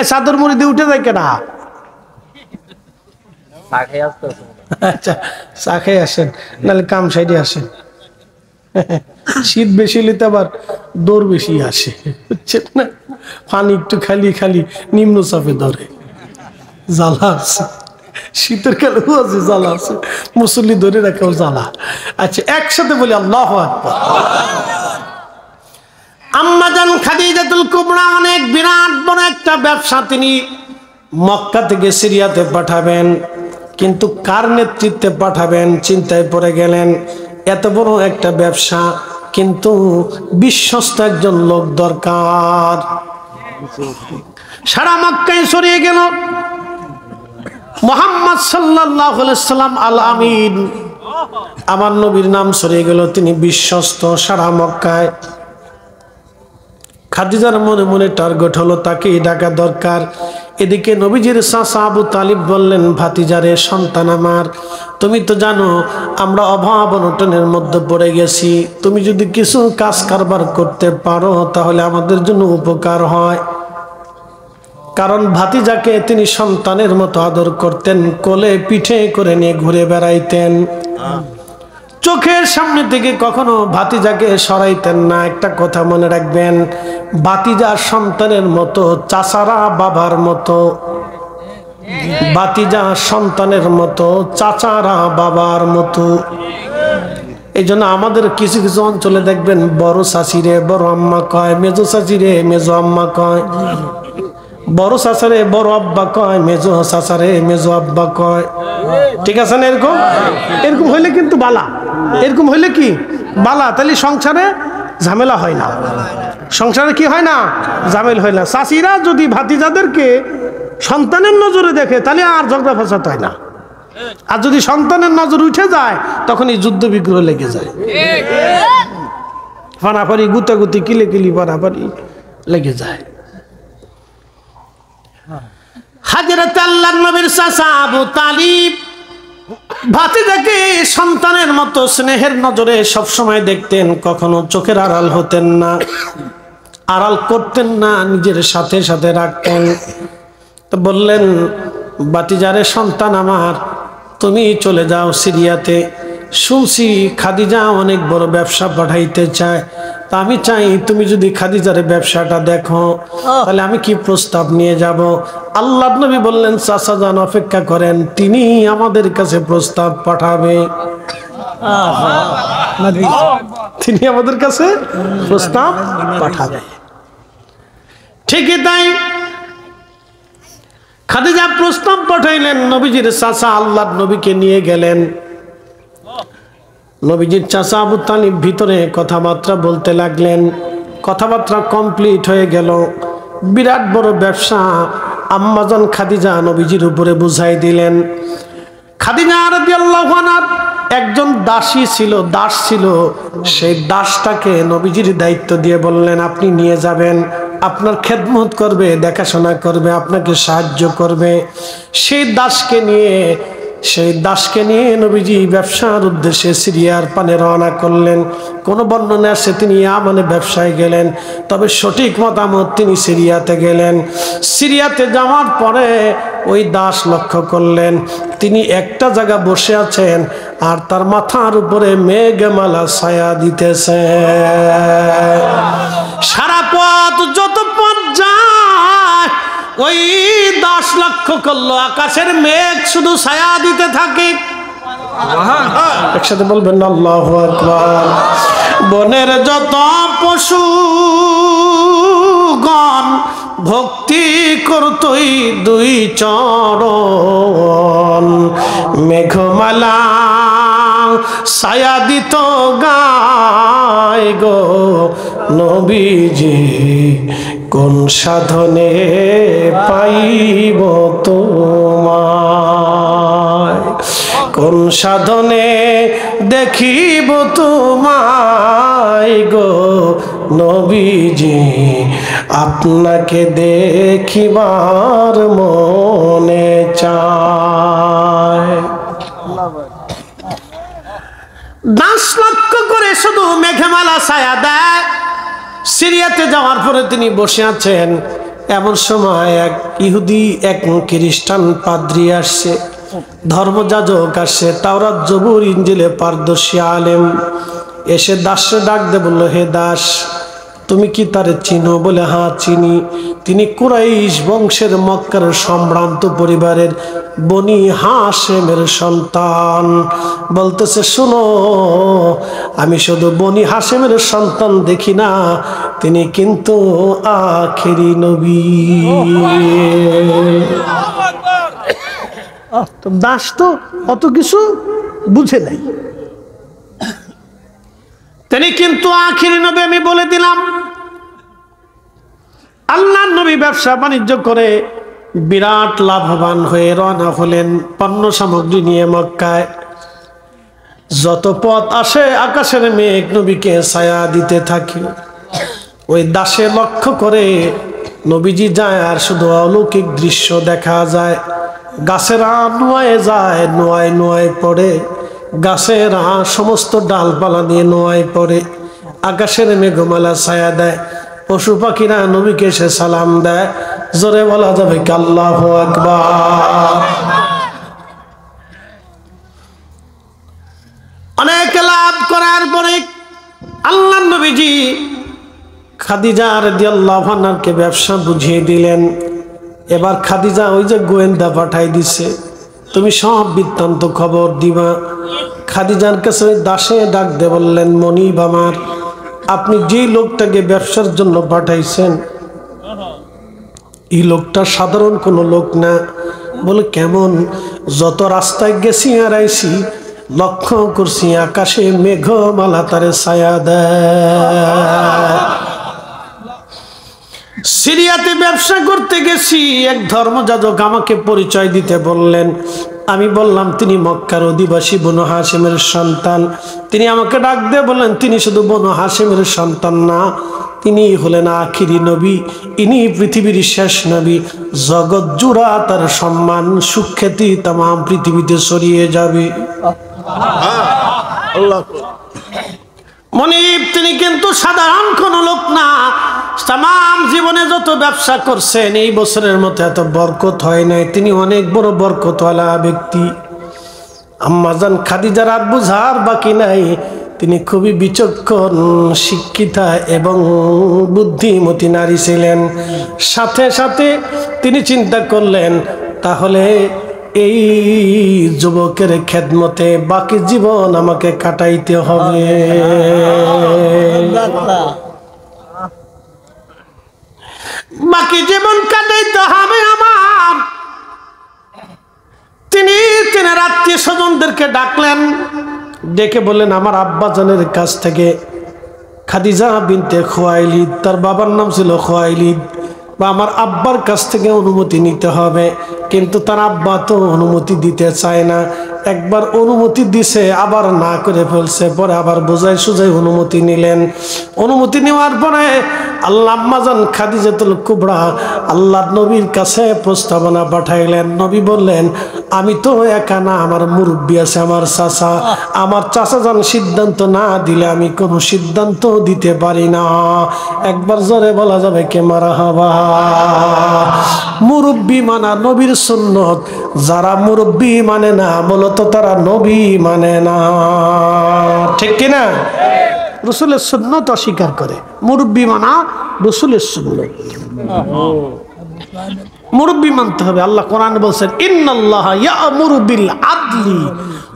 চাদর মুড়ি দিয়ে উঠে যায় কেনা? আচ্ছা, চা খেয়ে আসেন, নাহলে কাম সাইডে আসেন। শীত বেশি নিতে আবার দৌড় বেশি আসে, বুঝছেন না? পানি একটু খালি খালি নিম্ন চাপে ধরে, জ্বালা আছে। শীতের কালে আছে জ্বালা আছে, মুসল্লি ধরে রাখাও জ্বালা। আচ্ছা, একসাথে বলি আল্লাহু আকবার। আম্মাজান খাদিজাতুল কুবরা অনেক বিরাট বড় একটা ব্যবসা তিনি মক্কা থেকে সিরিয়াতে পাঠাবেন, কিন্তু কার নেতৃত্বে পাঠাবেন চিন্তায় পড়ে গেলেন। এত বড় একটা ব্যবসা, কিন্তু বিশ্বস্ত একজন লোক দরকার। সারা মক্কায় ছড়িয়ে গেল মুহাম্মদ সাল্লাল্লাহু আলাইহি সাল্লাম আল আমিন, আমার নবীর নাম ছড়িয়ে গেল, তিনি বিশ্বস্ত সারা মক্কায়। খাদিজার মনে মনে টার্গেট হলো তাকেই ডাকা দরকার। এদিকে নবীজির চাচা আবু তালিব বললেন, ভাতিজারে সন্তান আমার, তুমি তো জানো আমরা অভাব অনটনের মধ্যে পড়ে গেছি, তুমি যদি কিছু কাজ কারবার করতে পারো তাহলে আমাদের জন্য উপকার হয়। কারণ ভাতিজাকে তিনি সন্তানের মতো আদর করতেন, কোলে পিঠে করে নিয়ে ঘুরে বেড়াইতেন, চোখের সামনে থেকে কখনো ভাতিজাকে সরাইতেন না। একটা কথা মনে রাখবেন, ভাতিজা সন্তানের মতো, চাচারা বাবার মতো। ভাতিজা সন্তানের মতো, চাচারা বাবার মতো। এই জন্য আমাদের কিছু কিছু অঞ্চলে দেখবেন বড় চাচিরে বড় আম্মা কয়, মেজো চাচিরে মেজো আম্মা কয়, বড় চাচারে বড় আব্বা কয়, মেজো চাচারে মেজো আব্বা কয়। ঠিক আছে না? এরকম এরকম হইলে কিন্তু বালা, এরকম হইলে কি বালা, তাহলে সংসারে ঝামেলা হয় না। সংসারে কি হয় না? ঝামেলা হয় না। চাচিরা যদি ভাতিজাদেরকে সন্তানের নজরে দেখে তাহলে আর ঝগড়া ফাসাদ হয় না। আর যদি সন্তানের নজর উঠে যায় তখন এই যুদ্ধ বিগ্রহ লেগে যায়, ফানাফারি গুতাগুতি কিলে কিলি ফানাফারি লেগে যায়। হযরত আল্লাহর নবীর চাচা আবু তালিব ভাতিজাকে সন্তানের মতো স্নেহের নজরে সবসময় দেখতেন, কখনো চোখের আড়াল হতেন না, আড়াল করতেন না, নিজের সাথে সাথে রাখতেন। তো বললেন, ভাতিজারে সন্তান আমার, তুমি চলে যাও সিরিয়াতে, শুনছি খাদিজা অনেক বড় ব্যবসা পাঠাইতে চায়, তা আমি চাই তুমি যদি খাদিজারে ব্যবসাটা দেখো তাহলে আমি কি প্রস্তাব নিয়ে যাব। আল্লাহর নবী বললেন, চাচা যান অপেক্ষা করেন, তিনি আমাদের কাছে প্রস্তাব পাঠাবে, তিনি আমাদের কাছে প্রস্তাব পাঠাবে। ঠিকই তাই, খাদিজা প্রস্তাব পাঠাইলেন। নবীজির চাচা আল্লাহর নবীকে নিয়ে গেলেন। নবীজির চাচা আবু তালিব ভিতরে কথাবার্তা বলতে লাগলেন। কথাবার্তা কমপ্লিট হয়ে গেল। বিরাট বড় ব্যবসা আম্মাজান খাদিজা নবীজির উপরে বুঝাই দিলেন। খাদিজা রাদিয়াল্লাহু আনহা একজন দাসী ছিল, দাস ছিল, সেই দাসটাকে নবীজির দায়িত্ব দিয়ে বললেন, আপনি নিয়ে যাবেন, আপনার খেদমত করবে, দেখাশোনা করবে, আপনাকে সাহায্য করবে। সেই দাসকে নিয়ে নবীজি ব্যবসার উদ্দেশ্যে সিরিয়ার পানে রওনা করলেন। কোন বর্ণনা আছে তিনি ইয়ামানে ব্যবসায় গেলেন, তবে সঠিক মতামত তিনি সিরিয়াতে গেলেন। সিরিয়াতে যাওয়ার পরে ওই দাস লক্ষ্য করলেন তিনি একটা জায়গা বসে আছেন আর তার মাথার উপরে মেঘমালা ছায়া দিতেছে। সারা পথ যত পথ যায় ওই দাস লক্ষ্য করলো আকাশের মেঘ শুধু ছায়া দিতে থাকে। একসাথে বলবেন না আল্লাহু আকবার। বনের যত পশুগণ ভক্তি করতই দুই চরণ, মেঘমালা ছায়া দিত গায় গো নবীজি, কোন সাধনে পাইব তোমায়, কোন সাধনে দেখিব তোমায় গো নবীজি, আপনাকে দেখিবার মনে চায়। দাস লক্ষ্য করে শুধু মেঘমালা ছায়া দেয়। সিরিয়াতে যাওয়ার পরে তিনি বসে আছেন, এমন সময় এক ইহুদি এক খ্রিস্টান পাদ্রী আসছে, ধর্মযাজক আসছে, তাওরাত জবুর ইনজিলে পারদর্শী আলেম, এসে দাসে ডাক দে বলল, হে দাস তুমি কি তারে চিনো? বলে হ্যাঁ চিনি, তিনি কুরাইশ বংশের মক্কার সম্ভ্রান্ত পরিবারের বনি হাশেমের সন্তান। বলতেছে শোনো, আমি শুধু বনি হাশেমের সন্তান দেখি না, তিনি কিন্তু আখেরি নবী। দাস তো অত কিছু বুঝে নাই, তিনি কিন্তু আখেরি নবী আমি বলে দিলাম। আল্লাহর নবী ব্যবসা বাণিজ্য করে বিরাট লাভবান হয়ে রওনা হলেন পণ্য সামগ্রী নিয়ে মক্কায়। যত পথ আসে আকাশের মেঘ নবীকে ছায়া দিতে থাকে। ওই দাসে লক্ষ্য করে নবীজি যায় আর শুধু অলৌকিক দৃশ্য দেখা যায়। গাছেরা নোয়ায় যায়, নোয়ায় নোয়ায় পড়ে, গাছেরা সমস্ত ডালপালা নিয়ে নোয়ায় পড়ে, আকাশের মেঘমালা ছায়া দেয়, পশু পাখিরা নবীকে এসে সালাম দেয়। জোরে বলা যাবে কি আল্লাহু আকবার। অনেক লাভ করার পরে আল্লাহর নবীজি খাদিজা রাদিয়াল্লাহু আনহাকে ব্যবসা বুঝিয়ে দিলেন। এবার খাদিজা ওই যে গোয়েন্দা পাঠাই দিছে, তুমি সব বৃত্তান্ত খবর দিবা। খাদিজার কাছে দাসে ডাক দে বললেন, মনিব আমার, আপনি যে লোকটাকে ব্যবসার জন্য পাঠাইছেন এই লোকটা সাধারণ কোনো লোক না। বলে কেমন? যত রাস্তায় গেছি আর আইছি লক্ষ্য করছি আকাশে মেঘমালা তারে ছায়া দেয়। সিরিয়াতে ব্যবসা করতে গেছি, এক ধর্মযাজক আমাকে পরিচয় দিতে বললেন। আমি বললাম তিনি মক্কার অধিবাসী বনু হাশিমের সন্তান। তিনি আমাকে ডাক দিয়ে বললেন, তিনি শুধু বনু হাশিমের সন্তান না, তিনি হলেন আখিরি নবী, ইনি পৃথিবীর শেষ নবী। জগৎ জুড়া তার সম্মান সুখ্যাতি তাম পৃথিবীতে ছড়িয়ে যাবে। মনিব তিনি কিন্তু সাধারণ কোন লোক না। তাম জীবনে যত ব্যবসা করছেন এই বছরের মতো এত বরকত হয় নাই, তিনি অনেক বড় বরকতওয়ালা ব্যক্তি। আম্মাজান খাদিজার আর বুঝার বাকি নাই, তিনি খুবই বিচক্ষণ শিক্ষিতা এবং বুদ্ধিমতী নারী ছিলেন। সাথে সাথে তিনি চিন্তা করলেন, তাহলে এই যুবকের খেদমতে বাকি জীবন আমাকে কাটাইতে হবে। বাকি জীবন কাটাইতে হবে আমার। তিনি আত্মীয় স্বজনদেরকে ডাকলেন, ডেকে বললেন, আমার আব্বাজানের কাছ থেকে খাদিজা বিনতে খুয়াইলিদ, তার বাবার নাম ছিল খুয়াইলিদ, বা আমার আব্বার কাছ থেকে অনুমতি নিতে হবে। কিন্তু তার আব্বা তো অনুমতি দিতে চায় না। একবার অনুমতি দিছে, আবার না করে ফেলছে, পরে আবার বোঝাই সুজাই অনুমতি নিলেন। অনুমতি নেওয়ার পরে আল্লাহ আম্মাজান খাদিজাতুল কুবরা আল্লাহ নবীর কাছে প্রস্তাবনা পাঠাইলেন। নবী বললেন, আমি তো একা না, আমার মুরব্বী আছে, আমার চাচা। আমার চাচা যান সিদ্ধান্ত না দিলে আমি কোনো সিদ্ধান্ত দিতে পারি না। একবার জোরে বলা যাবে কে মারহাবা। মুরব্বী মানা নবীর সুন্নত। যারা মুরব্বী মানে না মূলত তারা নবী মানে না, ঠিক কিনা? রসুলের সুন্নত অস্বীকার করে, মুরব্বী মানা রসুলের সুন্নত। মুরব্বি মানতে হবে। আল্লাহ কোরআনে বলছেন ইন্নাল্লাহা ইয়া'মুরু বিল আদলি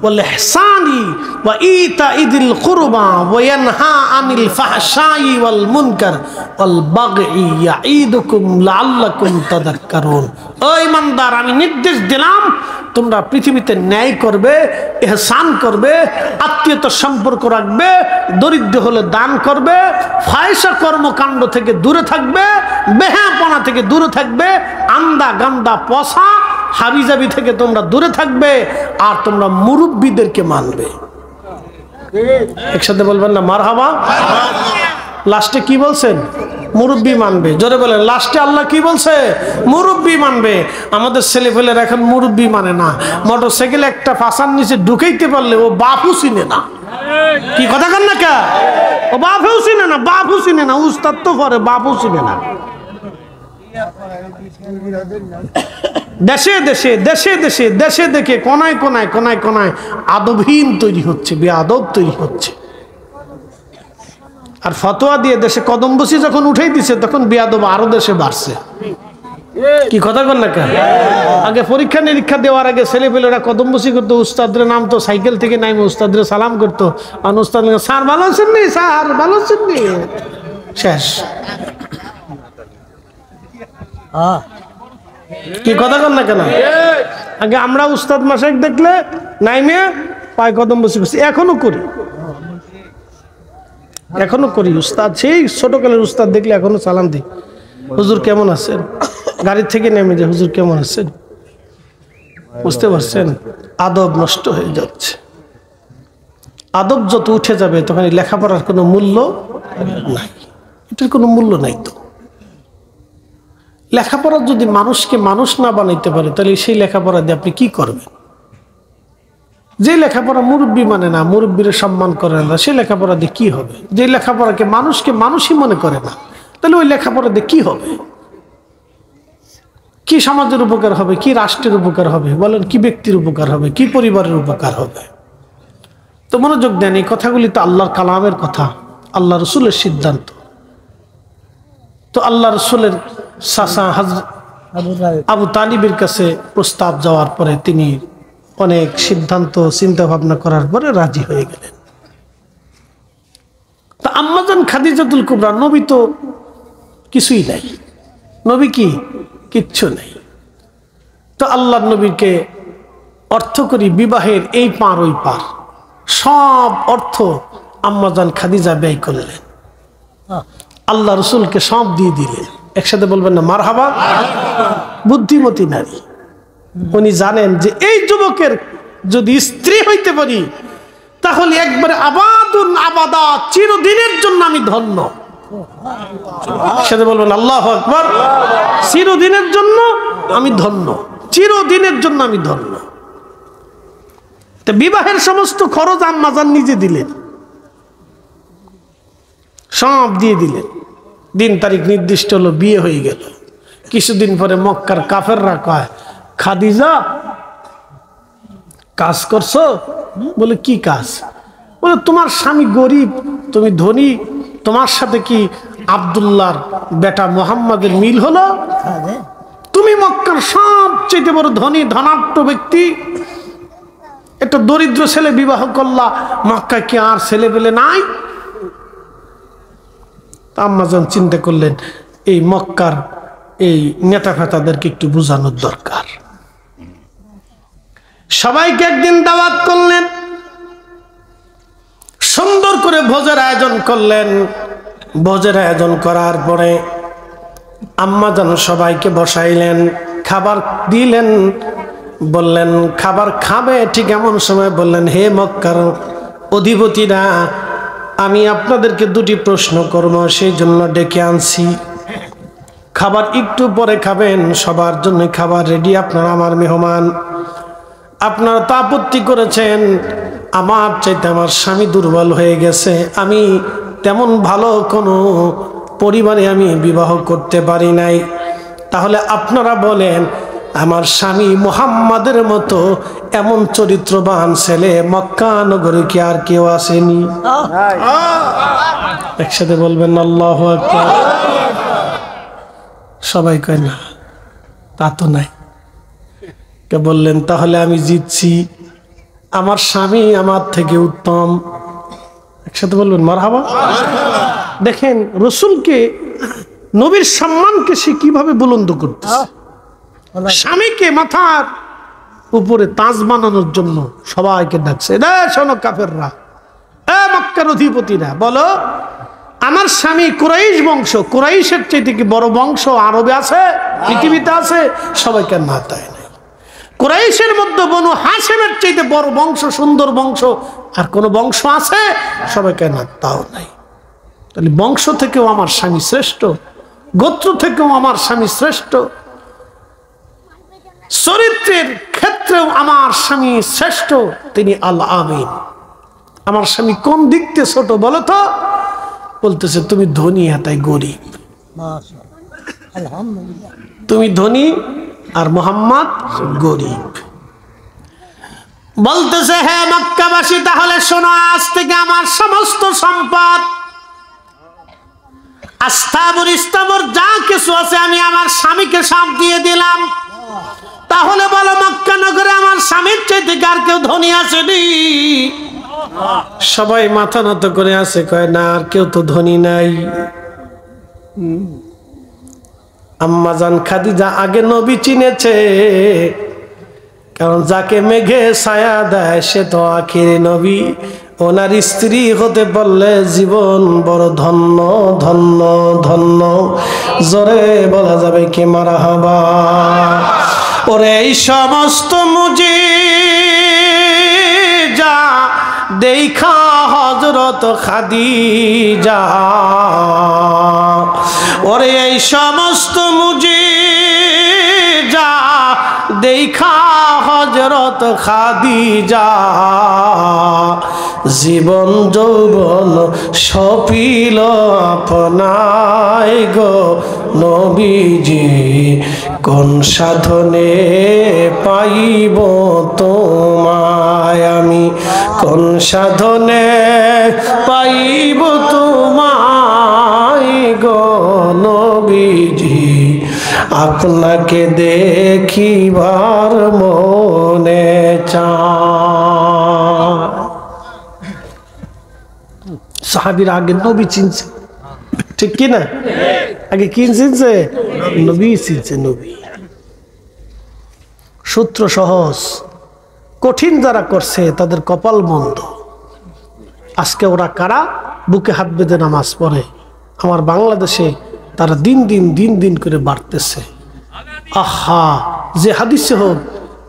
ওয়াল ইহসানি ওয়া ইতাইদিল কুরবা ওয়া ইয়ানহা আনিল ফাহশাই ওয়াল মুনকার ওয়াল বাগই ইয়াঈদুকুম লাআল্লাকুম তাযাক্কারুন। ও ঈমানদার, আমি নির্দেশ দিলাম তোমরা পৃথিবীতে ন্যায় করবে, ইহসান করবে, আত্মীয়তা সম্পর্ক রাখবে, দরিদ্র হলে দান করবে, ফাহিশা কর্মকাণ্ড থেকে দূরে থাকবে, বেহাপনা থেকে দূরে থাকবে, আন্দা গান্দা পচা হাবিজাবি থেকে তোমরা দূরে থাকবে, আর তোমরা মুরব্বীদেরকে মানবে। একসাথে বলবেন না মারহাবা? লাস্টে কি বলছেন? মুরব্বি মানবে। জোরে বলেন, লাস্টে আল্লাহ কি বলছে? মুরব্বি মানবে। আমাদের ছেলেপেলের এখন মুরব্বি মানে না। মোটরসাইকেল একটা ফাঁসার নিচে ঢুকাইতে পারলে ও বাপু চিনে না। কি কথা কন না কে? ও বাপু চিনে না, বাপু চিনে না, উস্তাদ তো পরে বাপু চিনে না। দেশে দেশে দেশে দেশে দেশে দেখে কোনায় কোনায় কোনায় কোনায় আদবহীন তৈরি হচ্ছে, বেআদব তৈরি হচ্ছে। আর ফতোয়া দিয়ে দেশে কদমবসি যখন উঠেই দিছে তখন বেয়াদব আরো দেশে বাড়ছে। কি কথা বল না কেন? আগে পরীক্ষা নিরীক্ষা দেওয়ার আগে ছেলেপেলেরা কদমবসি করতো, উস্তাদের নাম তো সাইকেল থেকে নামে উস্তাদের সালাম করতো, আর উস্তাদ স্যার ভালো আছেন নি, স্যার ভালো আছেন নি, শেষ। কি কথা বল না কেন? আগে আমরা উস্তাদ মাসাইক দেখলে নাইমে পায় কদমবসি করছি, এখনো করি, এখনো করি। উস্তাদ সেই ছোটকালের উস্তাদ দেখলে এখনো সালাম দিই, হুজুর কেমন আছেন, গাড়ির থেকে নেমে যে হুজুর কেমন আছেন। বুঝতে পারছেন? আদব নষ্ট হয়ে যাচ্ছে। আদব যত উঠে যাবে তখন লেখাপড়ার কোনো মূল্য নাই, এটার কোনো মূল্য নাই। তো লেখাপড়া যদি মানুষকে মানুষ না বানাইতে পারে তাহলে সেই লেখাপড়া দিয়ে আপনি কি করবেন? যে লেখাপড়া মুরব্বী মানে না, মুরব্বীর সম্মান করে না, সে লেখাপড়া দিয়ে কি হবে? যে লেখাপড়াকে মানুষকে মানুষই মনে করে না, তাহলে ওই লেখাপড়া দিয়ে কি হবে? কি সমাজের উপকার হবে, কি রাষ্ট্রের উপকার হবে বলেন, কি ব্যক্তির উপকার হবে, কি পরিবারের উপকার হবে? তো মনোযোগ দেন, এই কথাগুলি তো আল্লাহর কালামের কথা, আল্লাহ রসুলের সিদ্ধান্ত। তো আল্লাহ রসুলের চাচা হযরত আবু তালিবের কাছে প্রস্তাব যাওয়ার পরে তিনি অনেক সিদ্ধান্ত চিন্তা ভাবনা করার পরে রাজি হয়ে গেলেন। তা আম্মাজান খাদিজাতুল কুবরা, নবী তো কিছুই নাই, নবী কি কিচ্ছু নেই। তো আল্লাহ নবীকে অর্থ করি বিবাহের এই পার ওই পার সব অর্থ আম্মাজান খাদিজা ব্যয় করলেন, আল্লাহ রসুলকে সব দিয়ে দিলেন। একসাথে বলবেন না মারহাবা? বুদ্ধিমতী নারী, উনি জানেন যে এই যুবকের যদি স্ত্রী হইতে পারি তাহলে একবারে আবাদুন আবাদা, চিরদিনের জন্য আমি ধন্য। সাথে বলবেন আল্লাহু আকবার। চিরদিনের জন্য আমি ধন্য, চিরদিনের জন্য আমি ধন্য। তো বিবাহের সমস্ত খরচ আম্মাজান নিজে দিলেন, সব দিয়ে দিলেন। দিন তারিখ নির্দিষ্ট হলো, বিয়ে হয়ে গেল। কিছুদিন পরে মক্কার কাফেররা কয়, খাদিজা কাজ করছো? বলে কি কাজ? বলে তোমার স্বামী গরিব, তুমি ধনী, তোমার সাথে কি আব্দুল্লাহর বেটা মোহাম্মদের মিল হলো? তুমি মক্কার সবচেয়ে বড় ধনী ধনাঢ্য ব্যক্তি, একটা দরিদ্র ছেলে বিবাহ করলা, মক্কায় কি আর ছেলে পেলে নাই? আম্মাজান চিন্তা করলেন এই মক্কার এই নেতা ফেতাদেরকে একটু বোঝানোর দরকার। সবাইকে একদিন দাওয়াত করলেন, সুন্দর করে ভোজের আয়োজন করলেন। ভোজের আয়োজন করার পরে আম্মাজান সবাইকে বসাইলেন, খাবার দিলেন, বললেন খাবার খাবে। ঠিক এমন সময় বললেন, হে মক্কার অধিপতিরা, আমি আপনাদেরকে দুটি প্রশ্ন করব, সেই জন্য ডেকে আনছি। খাবার একটু পরে খাবেন, সবার জন্য খাবার রেডি, আপনারা আমার মেহমান। আপনারা তো আপত্তি করেছেন, আমার চাইতে আমার স্বামী দুর্বল হয়ে গেছে, আমি তেমন ভালো কোনো পরিবারে আমি বিবাহ করতে পারি নাই। তাহলে আপনারা বলেন, আমার স্বামী মুহাম্মাদের মতো এমন চরিত্রবান ছেলে মক্কা নগরে কি আর কেউ আসেনি? একসাথে বলবেন আল্লাহু আকবার। সবাই কয় না, তা তো নাই। কে বললেন তাহলে আমি জিতছি, আমার স্বামী আমার থেকে উত্তম। একসাথে বলবেন মারহাবা। দেখেন রসুলকে, নবীর সম্মানকে সে কিভাবে বুলন্দ করতেছে। স্বামীকে মাথার উপরে তাজ বানানোর জন্য সবাইকে ডাকছে, শোনো কাফেররা, মক্কার অধিপতিরা, বলো আমার স্বামী কুরাইশ বংশ, কুরাইশের চাইতে কি বড় বংশ আরবে আছে, পৃথিবীতে আছে? সবাইকে না, তাই নাই। কুরাইশের মধ্যে বনু হাশিমের চাইতে বড় বংশ, সুন্দর বংশ আর কোন বংশ আছে? সবাইকে না, তাও নাই। তাহলে বংশ থেকেও আমার স্বামী শ্রেষ্ঠ, গোত্র থেকেও আমার স্বামী শ্রেষ্ঠ, চরিত্রের ক্ষেত্রেও আমার স্বামী শ্রেষ্ঠ। তিনি আল আমিন। আমার স্বামী কোন দিক থেকে ছোট বলো তো? বলতেছে তুমি ধনী, তাই গরিব। তুমি ধনী আর মুহাম্মদ গরিব। বলতেছে হে মক্কাবাসী, তাহলে শোনো, আজ থেকে আমার সমস্ত সম্পদ, আস্তাবর ইস্তাবর যা কিছু আছে আমি আমার স্বামীকে সব দিয়ে দিলাম। তাহলে বলো মক্কা নগরে আমার স্বামীর চাইতে আর কেউ ধনী আসেনি? সবাই মাথা নত করে আছে, কয় না, আর কেউ তো ধনী নাই। আম্মাজান খাদিজা আগে নবী চিনেছে, কারণ যাকে মেঘে ছায়া দেয় সে তো আখিরি নবী। ওনার স্ত্রী হতে পারলে জীবন বড় ধন্য ধন্য ধন্য। জোরে বলা যাবে কি মারহাবা। ওরে এই সমস্ত মুজিজা দেখা হযরত খাদিজা, ওরে এই সমস্ত মুজিজা দেখা হযরত খাদিজা, জীবন যৌবন সপিল আপনায় গো নবীজি। কোন সাধনে পাইব তোমায় আমি, কোন সাধনে পাইব তোমায় গো নবীজি। আপনাকে দেখিবার মনে চায়। সাহাবীরা আগে নবী চিনছে, ঠিক কি না? আগে কি চিনছে? নবী চিনছে। নবী সূত্র সহজ, কঠিন যারা করছে তাদের কপাল মন্দ। আজকে ওরা কারা বুকে হাত বেঁধে নামাজ পড়ে, আমার বাংলাদেশে তারা দিন দিন দিন দিন করে বাড়তেছে। আহা, যে হাদিসে হোক,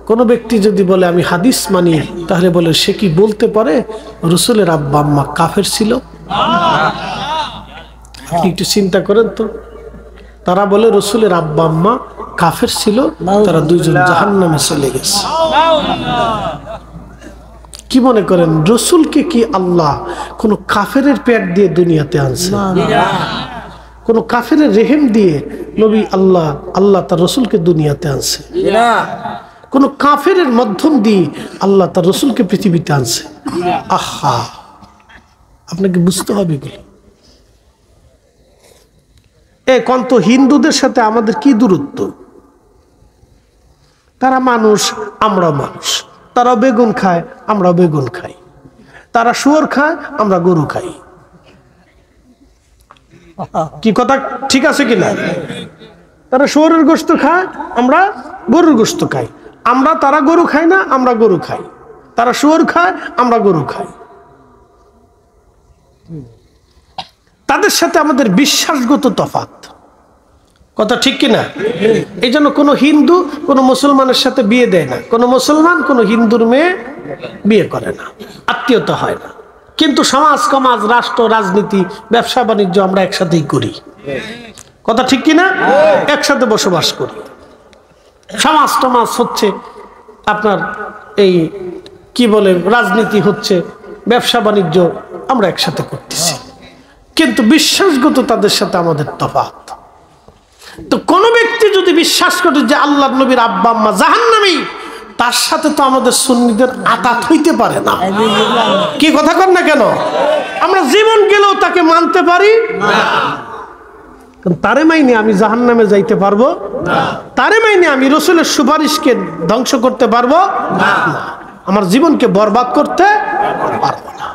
কোন ব্যক্তি যদি বলে আমি হাদিস মানি, তাহলে বলে সে কি বলতে পারে রসুলের আব্বা আম্মা কাফের ছিল? একটু চিন্তা করেন তো। তারা বলে রসুলের আব্বা আম্মা কাফের ছিল, তারা দুইজন জাহান্নামে চলে গেছে। কি মনে করেন রসুলকে কি আল্লাহ কোন কাফেরের পেট দিয়ে দুনিয়াতে আনছে? কোন কাফের রেহেম দিয়ে নবী আল্লাহ তার রসুলকে দুনিয়াতে আনছে? কোন কাফের মাধ্যম দিয়ে আল্লাহ তার রসুলকে পৃথিবীতে আনছে? আহা, আপনাকে বুঝতে হবে এগুলো। কন্ত হিন্দুদের সাথে আমাদের কি দূরত্ব? তারা মানুষ, আমরা মানুষ। তারা বেগুন খায়, আমরা বেগুন খাই। তারা শুয়োর খায়, আমরা গরু খাই। কি কথা ঠিক আছে কিনা? তারা শুয়োরের গোশত খায়, আমরা গরুর গোশত খাই। তারা গরু খায় না, আমরা গরু খাই। তারা শুয়োর খায়, আমরা গরু খাই। তাদের সাথে আমাদের বিশ্বাসগত তফাৎ। কথা ঠিক কিনা? এই জন্য কোনো হিন্দু কোনো মুসলমানের সাথে বিয়ে দেয় না, কোনো মুসলমান কোনো হিন্দুর মেয়ে বিয়ে করে না, আত্মীয়তা হয় না। কিন্তু সমাজ সমাজ, রাষ্ট্র, রাজনীতি, ব্যবসা বাণিজ্য আমরা একসাথেই করি। কথা ঠিক কিনা? একসাথে বসবাস করি। সমাজ সমাজ হচ্ছে আপনার এই কি বলে, রাজনীতি হচ্ছে, ব্যবসা বাণিজ্য আমরা একসাথে করতেছি, কিন্তু বিশ্বাসগত তাদের সাথে আমাদের তফাৎ। তো কোন ব্যক্তি যদি বিশ্বাস করে যে আল্লাহর নবীর আব্বা আম্মা জাহান্নামী, তার সাথে তো আমাদের সুন্নিদের আতাত হইতে পারে না। কি কথা কর না কেন? আমরা জীবন গেলেও তাকে মানতে পারি না। কারণ তারে মাইনে আমি জাহান্নামে যাইতে পারবো না, তারে মাইনে আমি রসুলের সুপারিশকে ধ্বংস করতে পারবো না, আমার জীবনকে বরবাদ করতে পারবো না।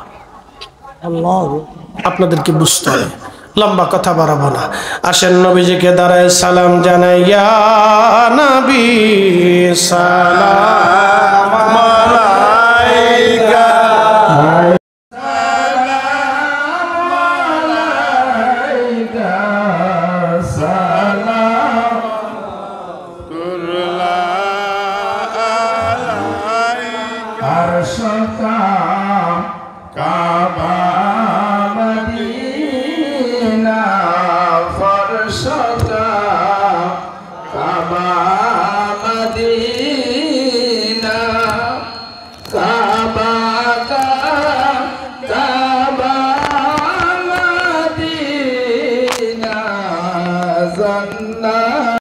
আপনাদেরকে বুঝতে হবে, লম্বা কথা বাড়াবো না। আসেন নবীজিকে দাঁড়ায় সালাম জানাই, ইয়া নবী সালাম আলাইকা। Guru